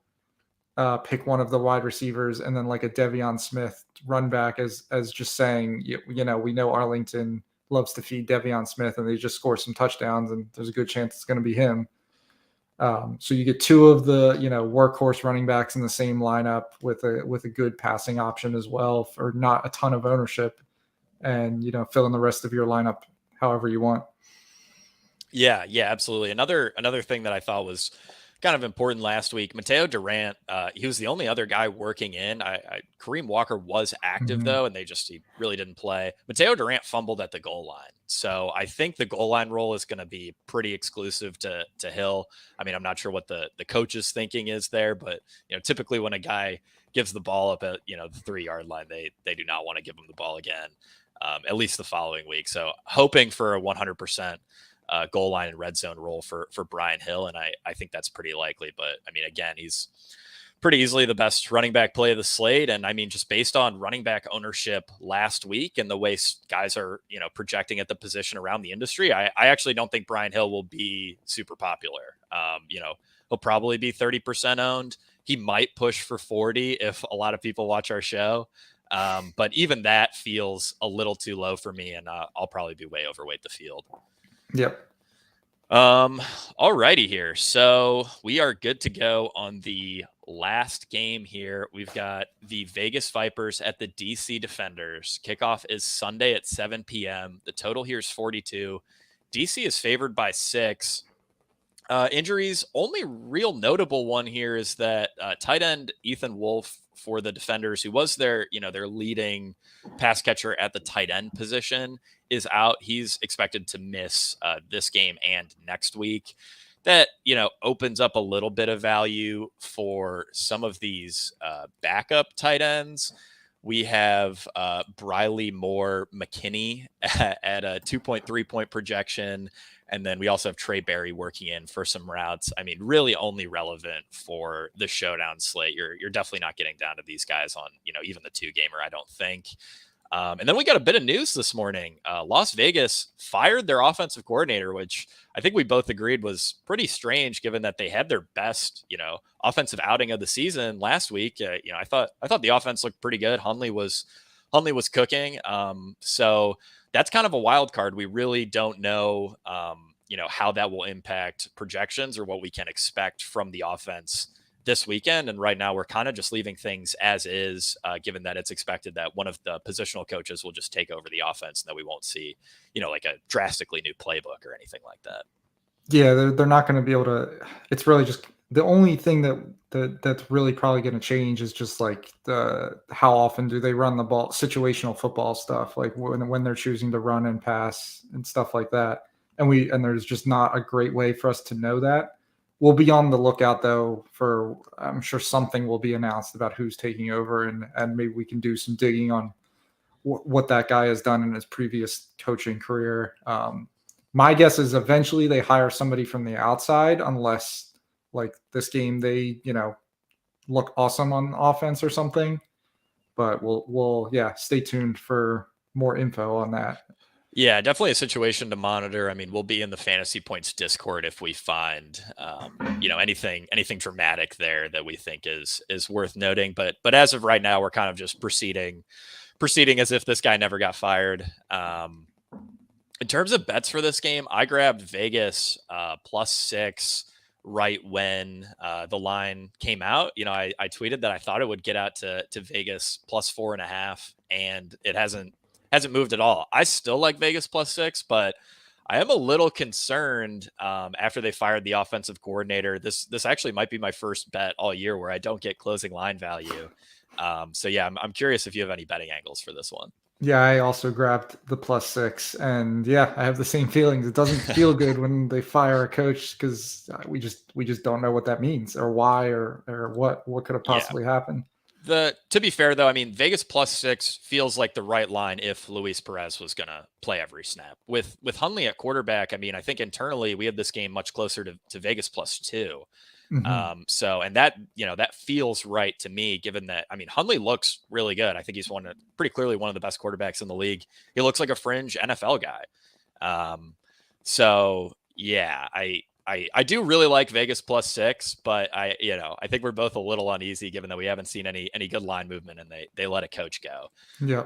pick one of the wide receivers and then like a Devion Smith run back as just saying, we know Arlington loves to feed Devion Smith and they just score some touchdowns and there's a good chance it's going to be him. So you get two of the, workhorse running backs in the same lineup with a good passing option as well for not a ton of ownership, and, fill in the rest of your lineup however you want. Yeah, absolutely. Another thing that I thought was kind of important last week, Mateo Durant, he was the only other guy working in. Kareem Walker was active though, and he really didn't play. Mateo Durant fumbled at the goal line. So I think the goal line role is going to be pretty exclusive to Hill. I mean, I'm not sure what the coach's thinking is there, but typically when a guy gives the ball up at, the 3-yard line, they do not want to give him the ball again, at least the following week. So hoping for a 100% goal line and red zone role for Brian Hill. And I think that's pretty likely, but I mean, again, he's pretty easily the best running back play of the slate. And I mean, just based on running back ownership last week and the way guys are, projecting at the position around the industry, I actually don't think Brian Hill will be super popular. He'll probably be 30% owned. He might push for 40 if a lot of people watch our show. But even that feels a little too low for me. And I'll probably be way overweight the field. Yep. Alrighty here. So we are good to go on the last game here. We've got the Vegas Vipers at the DC Defenders. Kickoff is Sunday at 7 p.m. The total here is 42. DC is favored by 6. Injuries, only real notable one here is that tight end Ethan Wolf for the Defenders, who was their leading pass catcher at the tight end position, is out. He's expected to miss this game and next week. That, opens up a little bit of value for some of these backup tight ends. We have Briley Moore McKinney at a 2.3 point projection. And then we also have Trey Berry working in for some routes. I mean, really only relevant for the showdown slate. You're definitely not getting down to these guys on, even the 2-gamer, I don't think. And then we got a bit of news this morning. Las Vegas fired their offensive coordinator, which I think we both agreed was pretty strange given that they had their best, offensive outing of the season last week. I thought the offense looked pretty good. Hundley was cooking. So that's kind of a wild card. We really don't know, how that will impact projections or what we can expect from the offense this weekend. And right now we're kind of just leaving things as is, given that it's expected that one of the positional coaches will just take over the offense and that we won't see, like a drastically new playbook or anything like that. Yeah, they're not going to be able to. It's really just the only thing that's really probably going to change is just like how often do they run the ball, situational football stuff, like when they're choosing to run and pass and stuff like that. And there's just not a great way for us to know that. We'll be on the lookout though for, I'm sure something will be announced about who's taking over, and maybe we can do some digging on what that guy has done in his previous coaching career. My guess is eventually they hire somebody from the outside, unless like this game they, look awesome on offense or something. But we'll stay tuned for more info on that. Yeah, definitely a situation to monitor. I mean, we'll be in the Fantasy Points Discord if we find, anything dramatic there that we think is worth noting. But as of right now, we're kind of just proceeding as if this guy never got fired. In terms of bets for this game, I grabbed Vegas +6 right when the line came out. I tweeted that I thought it would get out to Vegas +4.5, and it hasn't moved at all. I still like Vegas +6, but I am a little concerned after they fired the offensive coordinator. This actually might be my first bet all year where I don't get closing line value. So yeah, I'm curious if you have any betting angles for this one. Yeah, I also grabbed the +6, and yeah, I have the same feelings. It doesn't feel good when they fire a coach because we just don't know what that means or why or what could have possibly happened. To be fair though, I mean, Vegas +6 feels like the right line if Luis Perez was going to play every snap. With Hundley at quarterback, I mean, I think internally we have this game much closer to Vegas +2. Mm-hmm. So, and that, that feels right to me, given that, I mean, Hundley looks really good. I think he's pretty clearly one of the best quarterbacks in the league. He looks like a fringe NFL guy. So yeah, I I do really like Vegas +6, but I think we're both a little uneasy given that we haven't seen any good line movement and they let a coach go. Yeah.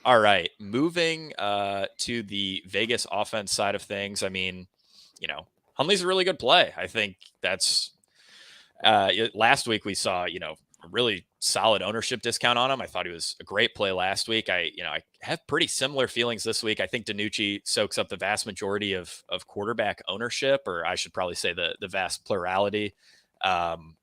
All right, moving to the Vegas offense side of things. I mean, Hundley's a really good play. I think that's last week we saw, a really solid ownership discount on him. I thought he was a great play last week. I have pretty similar feelings this week. I think DiNucci soaks up the vast majority of quarterback ownership, or I should probably say the vast plurality.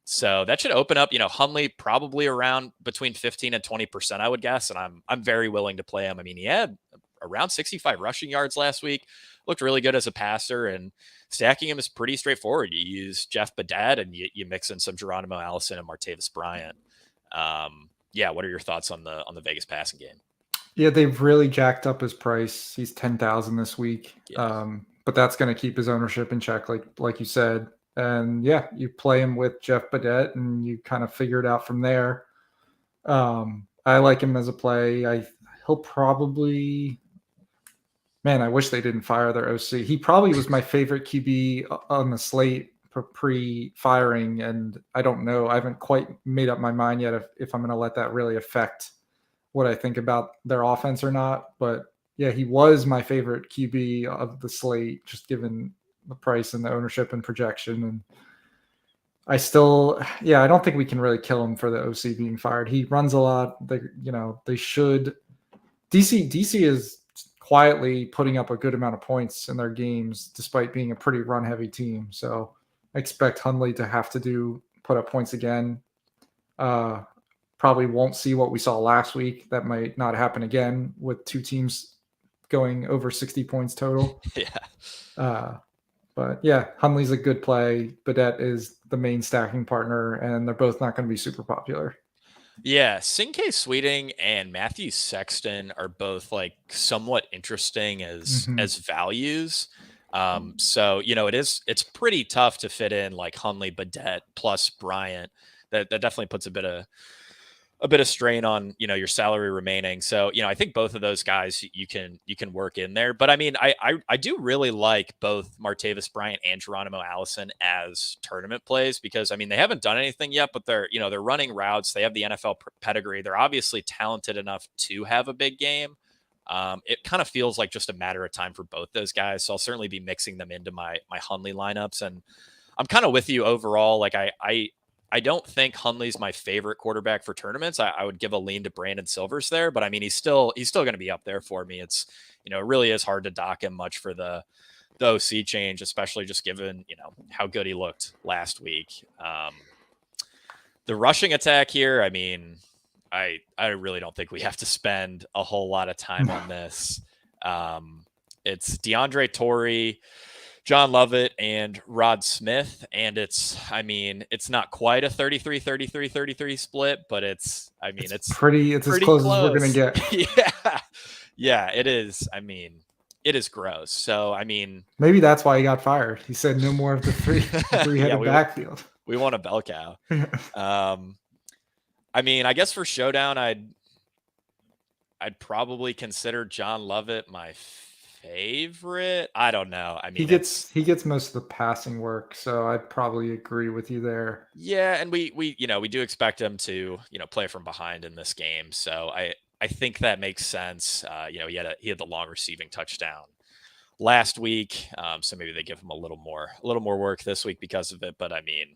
So that should open up, Hundley probably around between 15 and 20%, I would guess. And I'm very willing to play him. I mean, he had around 65 rushing yards last week, looked really good as a passer, and stacking him is pretty straightforward. You use Jeff Badet and you mix in some Geronimo Allison and Martavis Bryant. What are your thoughts on the Vegas passing game? Yeah, they've really jacked up his price. He's 10,000 this week. Yeah. But that's going to keep his ownership in check, like you said. And yeah, you play him with Jeff Badet and you kind of figure it out from there. I like him as a play. He'll probably, man, I wish they didn't fire their OC. He probably was my favorite QB on the slate pre-firing, and I don't know. I haven't quite made up my mind yet if I'm going to let that really affect what I think about their offense or not. But yeah, he was my favorite QB of the slate, just given the price and the ownership and projection. And I don't think we can really kill him for the OC being fired. He runs a lot. They should. DC is quietly putting up a good amount of points in their games, despite being a pretty run-heavy team. So I expect Hundley to have to put up points again. Probably won't see what we saw last week. That might not happen again with two teams going over 60 points total. Yeah. But yeah, Hundley's a good play. Badet is the main stacking partner, and they're both not going to be super popular. Yeah, Sinkay Sweeting and Matthew Sexton are both like somewhat interesting as values. So it's pretty tough to fit in like Hundley, Badet plus Bryant. That definitely puts a bit of strain on your salary remaining. So I think both of those guys you can work in there. But I mean, I do really like both Martavis Bryant and Geronimo Allison as tournament plays, because I mean they haven't done anything yet, but they're running routes. They have the NFL pedigree. They're obviously talented enough to have a big game. It kind of feels like just a matter of time for both those guys. So I'll certainly be mixing them into my Hundley lineups, and I'm kind of with you overall. Like I don't think Hundley's my favorite quarterback for tournaments. I would give a lean to Brandon Silvers there, but I mean, he's still going to be up there for me. It's, it really is hard to dock him much for the OC change, especially just given, how good he looked last week. The rushing attack here, I mean, I really don't think we have to spend a whole lot of time on this. It's DeAndre Torrey, John Lovett, and Rod Smith. And it's not quite a 33-33-33 split, but it's as close as we're going to get. Yeah, it is. I mean, it is gross. So, I mean, maybe that's why he got fired. He said no more of the three-headed backfield. We want a bell cow. I mean, I guess for Showdown, I'd probably consider John Lovett my favorite. I don't know. I mean, he gets most of the passing work, so I'd probably agree with you there. Yeah, and we do expect him to play from behind in this game, so I think that makes sense. He had the long receiving touchdown last week, so maybe they give him a little more work this week because of it. But I mean,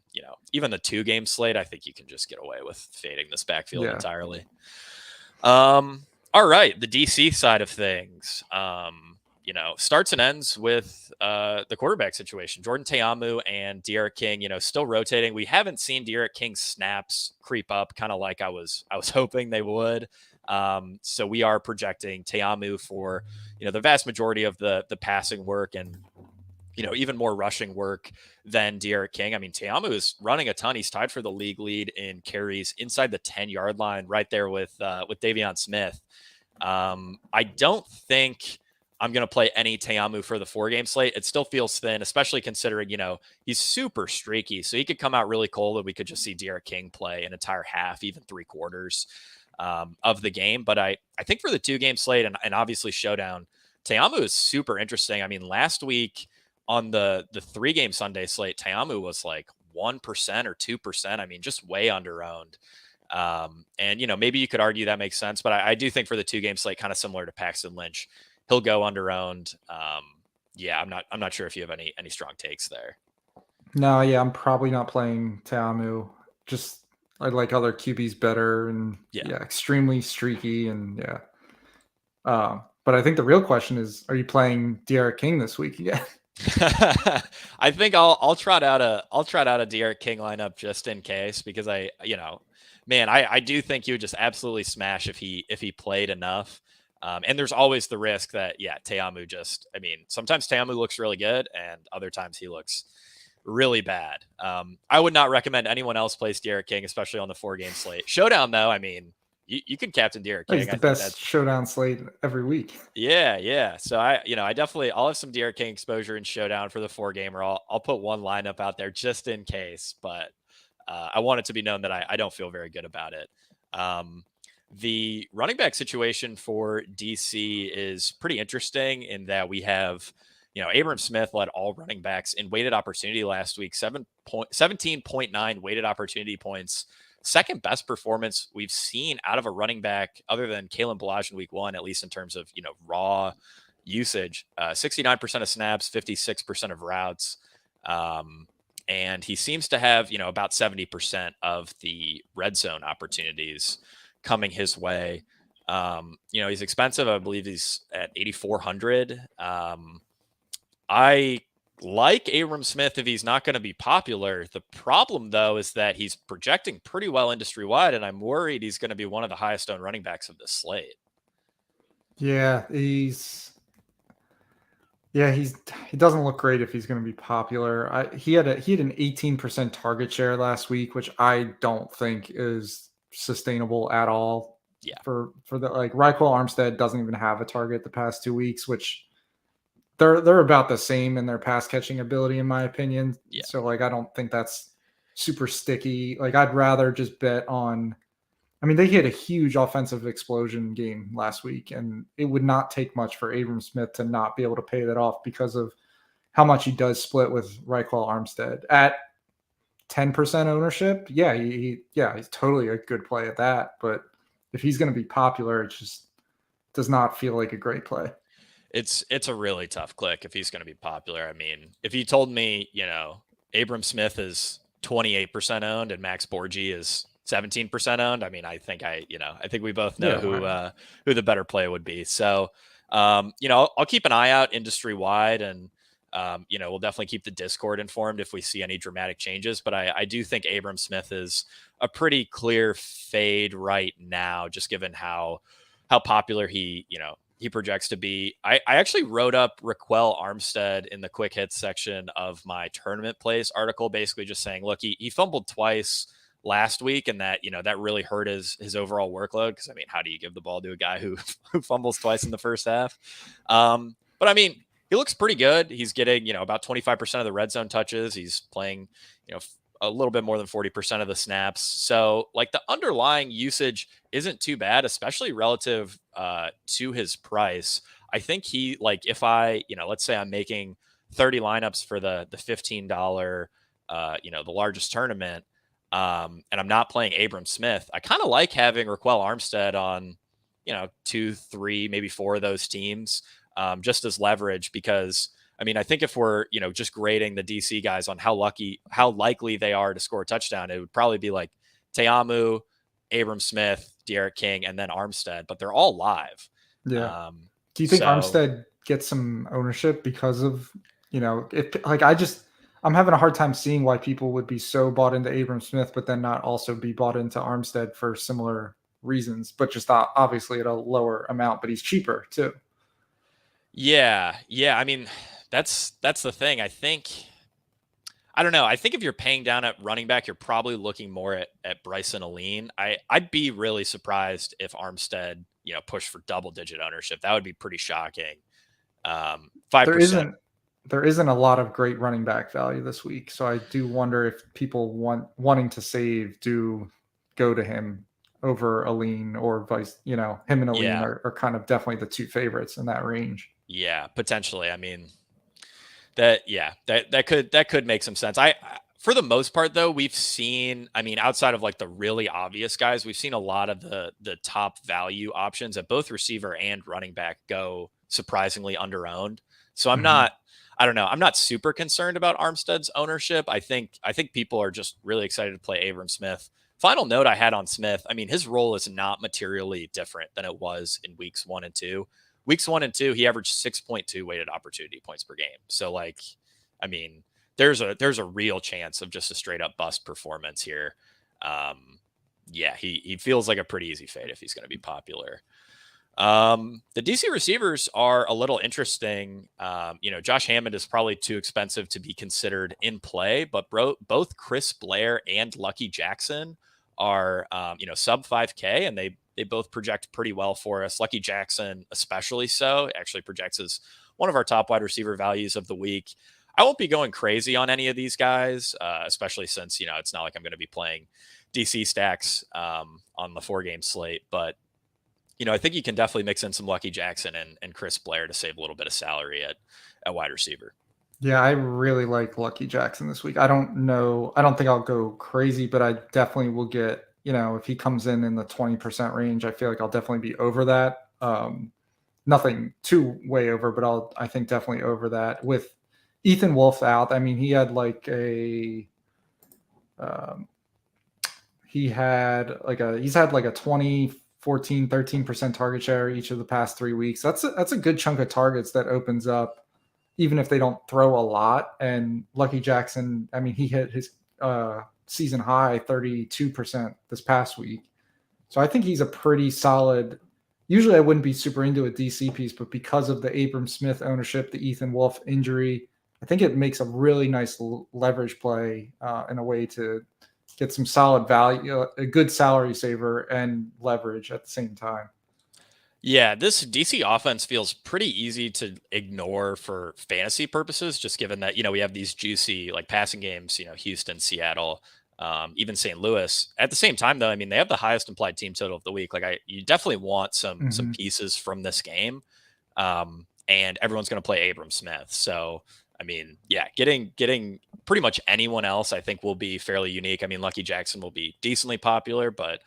even the 2-game slate, I think you can just get away with fading this backfield entirely. All right, the DC side of things. Starts and ends with the quarterback situation. Jordan Ta'amu and De'Aaron King, still rotating. We haven't seen De'Aaron King's snaps creep up, kind of like I was hoping they would. So we are projecting Ta'amu for, the vast majority of the passing work and, even more rushing work than De'Aaron King. I mean, Ta'amu is running a ton. He's tied for the league lead in carries inside the 10-yard line, right there with Davion Smith. I don't think I'm going to play any Ta'amu for the 4-game slate. It still feels thin, especially considering, he's super streaky. So he could come out really cold and we could just see De'Aaron King play an entire half, even 3/4 of the game. But I think for the 2-game slate and obviously Showdown, Ta'amu is super interesting. I mean, last week on the 3-game Sunday slate, Teamu was like 1% or 2%. I mean, just way under owned. And maybe you could argue that makes sense, but I do think for the 2-game slate, kind of similar to Paxton Lynch, he'll go under owned. Yeah, I'm not sure if you have any strong takes there. No, yeah, I'm probably not playing Teamu. Just I like other QBs better, and Yeah. extremely streaky, and yeah. But I think the real question is, are you playing De'Ara King this week again? I think I'll trot out a De'Ara King lineup just in case, because I do think he would just absolutely smash if he played enough. And there's always the risk that Teamu sometimes Teamu looks really good and other times he looks really bad. I would not recommend anyone else plays De'Ara King, especially on the 4-game slate. Showdown though, I mean, you can captain De'Ara King. He's the I think best showdown slate every week. yeah. So I'll have some De'Ara King exposure in Showdown for the 4-gamer. I'll put one lineup out there just in case, but I want it to be known that I don't feel very good about it. The running back situation for DC is pretty interesting in that we have, Abram Smith led all running backs in weighted opportunity last week, 17.9 weighted opportunity points. Second best performance we've seen out of a running back other than Kalen Ballage in week 1, at least in terms of, raw usage. 69% of snaps, 56% of routes. And he seems to have, about 70% of the red zone opportunities coming his way. He's expensive. I believe he's at 8,400. I like Abram Smith if he's not going to be popular. The problem, though, is that he's projecting pretty well industry wide, and I'm worried he's going to be one of the highest owned running backs of this slate. Yeah, he doesn't look great if he's going to be popular. He had an 18% target share last week, which I don't think is sustainable at all. Yeah. For the Raquel Armstead doesn't even have a target the past 2 weeks, which they're about the same in their pass catching ability, in my opinion. Yeah. So I don't think that's super sticky. I'd rather just bet on. I mean, they hit a huge offensive explosion game last week, and it would not take much for Abram Smith to not be able to pay that off because of how much he does split with Raquel Armstead at 10% ownership. Yeah, he's totally a good play at that. But if he's going to be popular, it just does not feel like a great play. It's a really tough click if he's going to be popular. I mean, if you told me, Abram Smith is 28% owned and Max Borgi is 17% owned, I mean, I think we both know who the better play would be. So, I'll keep an eye out industry wide, and we'll definitely keep the Discord informed if we see any dramatic changes. But I do think Abram Smith is a pretty clear fade right now, just given how popular he projects to be. I actually wrote up Raquel Armstead in the quick hits section of my tournament plays article, basically just saying, look, he fumbled twice last week, and that that really hurt his overall workload, because I mean, how do you give the ball to a guy who fumbles twice in the first half? But I mean, he looks pretty good. He's getting about 25% of the red zone touches. He's playing a little bit more than 40% of the snaps. So the underlying usage isn't too bad, especially relative to his price. I think he, if I, let's say I'm making 30 lineups for the $15, the largest tournament, and I'm not playing Abram Smith, I kind of like having Raquel Armstead on, 2, 3, maybe 4 of those teams, just as leverage, because I mean, I think if we're, just grading the DC guys on how likely they are to score a touchdown, it would probably be like Teamu, Abram Smith, De'Ara King, and then Armstead, but they're all live. Yeah. Do you think Armstead gets some ownership because of, I'm having a hard time seeing why people would be so bought into Abram Smith, but then not also be bought into Armstead for similar reasons, but just obviously at a lower amount, but he's cheaper too. Yeah. I mean, that's the thing. I don't know. I think if you're paying down at running back, you're probably looking more at Bryson Aline. I'd be really surprised if Armstead, pushed for double-digit ownership. That would be pretty shocking. 5%. There isn't a lot of great running back value this week, so I do wonder if people wanting to save do go to him over Aline, or vice. Him and Aline are kind of definitely the two favorites in that range. Yeah, potentially. I mean, That could make some sense. For the most part though, we've seen, I mean, outside of like the really obvious guys, we've seen a lot of the top value options at both receiver and running back go surprisingly underowned. So Mhm. I don't know. I'm not super concerned about Armstead's ownership. I think people are just really excited to play Abram Smith. Final note I had on Smith, I mean, his role is not materially different than it was in weeks 1 and 2. Weeks 1 and 2, he averaged 6.2 weighted opportunity points per game. So like, I mean, there's a real chance of just a straight up bust performance here. Yeah, he feels like a pretty easy fade if he's going to be popular. The DC receivers are a little interesting. Josh Hammond is probably too expensive to be considered in play, but both Chris Blair and Lucky Jackson are, sub 5K, and they both project pretty well for us. Lucky Jackson, especially so, actually projects as one of our top wide receiver values of the week. I won't be going crazy on any of these guys, especially since, it's not like I'm going to be playing DC stacks on the 4-game slate, but I think you can definitely mix in some Lucky Jackson and Chris Blair to save a little bit of salary at wide receiver. Yeah, I really like Lucky Jackson this week. I don't know. I don't think I'll go crazy, but I definitely will get, if he comes in the 20% range, I feel like I'll definitely be over that. Nothing too way over, but I think definitely over that. With Ethan Wolf out, I mean, he had like um, he's had like a 20, 14, 13% target share each of the past 3 weeks. That's a good chunk of targets that opens up even if they don't throw a lot. And Lucky Jackson, I mean, he hit his season high 32% this past week. So I think he's a pretty solid. Usually I wouldn't be super into a DC piece, but because of the Abram Smith ownership, the Ethan Wolf injury, I think it makes a really nice leverage play in a way to get some solid value, a good salary saver and leverage at the same time. Yeah, this DC offense feels pretty easy to ignore for fantasy purposes, just given that, we have these juicy like passing games, Houston, Seattle, even St. Louis. At the same time, though, I mean, they have the highest implied team total of the week. Like you definitely want some Mm-hmm. pieces from this game. And everyone's going to play Abram Smith. So, I mean, yeah, getting pretty much anyone else, I think will be fairly unique. I mean, Lucky Jackson will be decently popular, but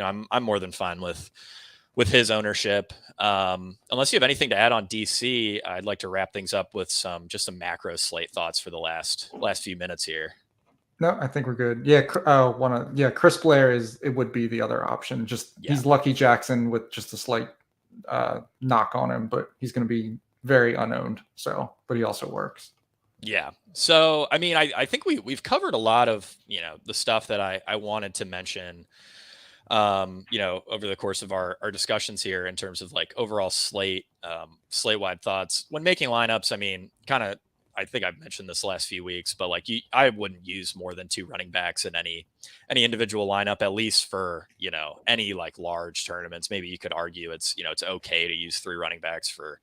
I'm more than fine with his ownership. Unless you have anything to add on DC, I'd like to wrap things up with some macro slate thoughts for the last few minutes here. No, I think we're good. Yeah, Chris Blair it would be the other option. Just Yeah. he's Lucky Jackson with just a slight knock on him, but he's going to be very unowned. So, but he also works. Yeah. So, I mean, I think we've covered a lot of, the stuff that I wanted to mention, over the course of our discussions here in terms of like overall slate wide thoughts when making lineups. I mean, I think I've mentioned this the last few weeks, but like I wouldn't use more than 2 running backs in any individual lineup, at least for, any like large tournaments. Maybe you could argue it's okay to use 3 running backs for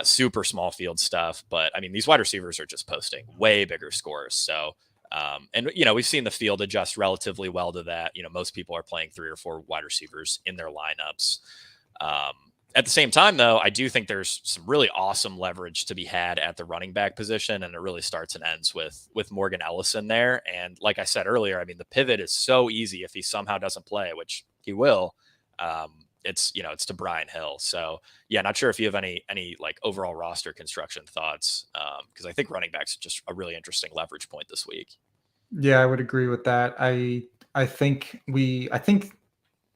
super small field stuff. But I mean, these wide receivers are just posting way bigger scores. So, and we've seen the field adjust relatively well to that. Most people are playing 3 or 4 wide receivers in their lineups. At the same time, though, I do think there's some really awesome leverage to be had at the running back position, and it really starts and ends with Morgan Ellison there. And like I said earlier, I mean, the pivot is so easy if he somehow doesn't play, which he will. It's to Brian Hill. So yeah, not sure if you have any like overall roster construction thoughts, because I think running backs are just a really interesting leverage point this week. Yeah, I would agree with that. I think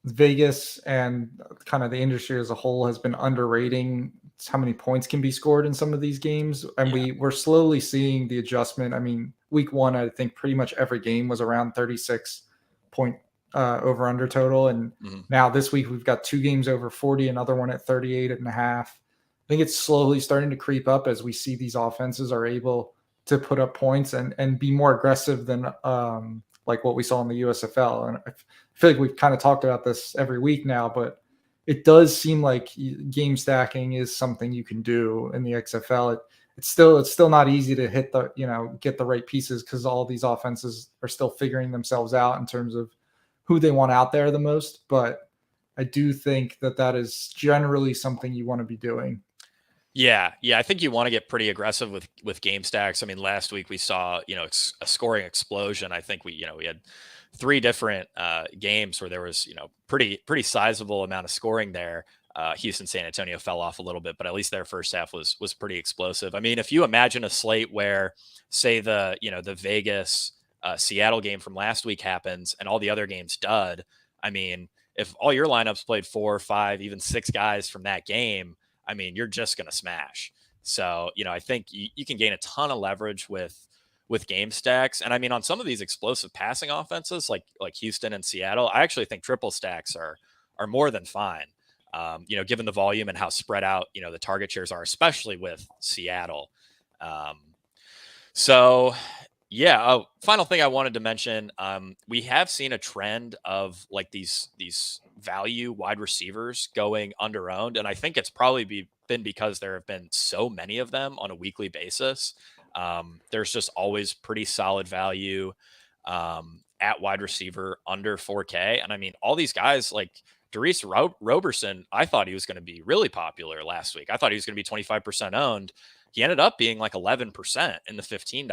Vegas and kind of the industry as a whole has been underrating how many points can be scored in some of these games, and Yeah. we're slowly seeing the adjustment. I mean, week 1, I think pretty much every game was around 36 point over under total, and Mm-hmm. now this week we've got 2 games over 40, another one at 38 and a half. I think it's slowly starting to creep up as we see these offenses are able to put up points and be more aggressive than like what we saw in the USFL. And I feel like we've kind of talked about this every week now, but it does seem like game stacking is something you can do in the XFL. It's still not easy to hit get the right pieces because all these offenses are still figuring themselves out in terms of who they want out there the most. But I do think that is generally something you want to be doing. Yeah, I think you want to get pretty aggressive with game stacks. I mean, last week we saw a scoring explosion. I think we had three different games where there was pretty sizable amount of scoring there. Houston, San Antonio fell off a little bit, but at least their first half was pretty explosive. I mean, if you imagine a slate where, say, the Vegas Seattle game from last week happens and all the other games dud. I mean, if all your lineups played 4, 5, even 6 guys from that game, I mean, you're just going to smash. So, I think you can gain a ton of leverage with game stacks. And I mean, on some of these explosive passing offenses like Houston and Seattle, I actually think triple stacks are more than fine. Given the volume and how spread out, the target shares are, especially with Seattle. Um, so yeah. Oh, final thing I wanted to mention. We have seen a trend of like these value wide receivers going under owned, and I think it's probably been because there have been so many of them on a weekly basis. There's just always pretty solid value at wide receiver under 4K, and I mean all these guys like Roberson. I thought he was going to be really popular last week. I thought he was going to be 25% owned. He ended up being like 11% in the $15.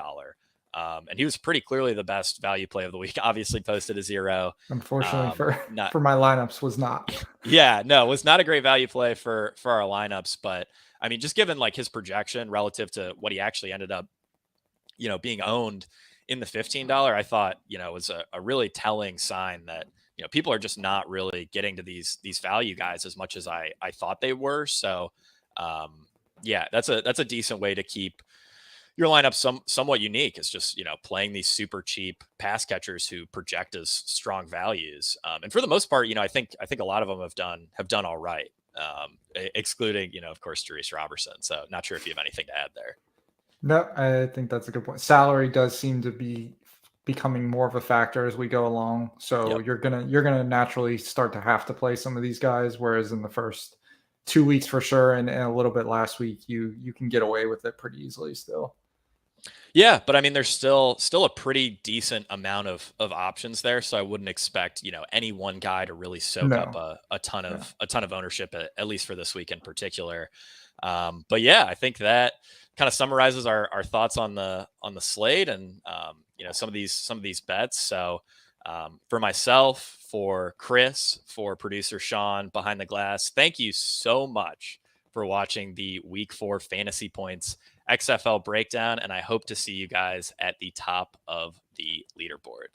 And he was pretty clearly the best value play of the week. Obviously posted a 0. Unfortunately Not, for my lineups was not. yeah, no, it was not a great value play for our lineups. But I mean, just given like his projection relative to what he actually ended up, being owned in the $15, I thought, was a really telling sign that, people are just not really getting to these value guys as much as I thought they were. So, yeah, that's a decent way to keep your lineup somewhat unique. Is just playing these super cheap pass catchers who project as strong values, and for the most part, I think a lot of them have done all right, excluding of course Therese Robertson. So not sure if you have anything to add there. No, I think that's a good point. Salary does seem to be becoming more of a factor as we go along. So Yep. you're gonna naturally start to have to play some of these guys, whereas in the first 2 weeks for sure, and a little bit last week, you can get away with it pretty easily still. Yeah, but I mean, there's still a pretty decent amount of options there, so I wouldn't expect any one guy to really soak up No. a ton Yeah. of ownership at least for this week in particular. But yeah, I think that kind of summarizes our thoughts on the slate and some of these bets. So for myself, for Chris, for producer Sean behind the glass, thank you so much for watching the Week 4 Fantasy Points XFL breakdown, and I hope to see you guys at the top of the leaderboard.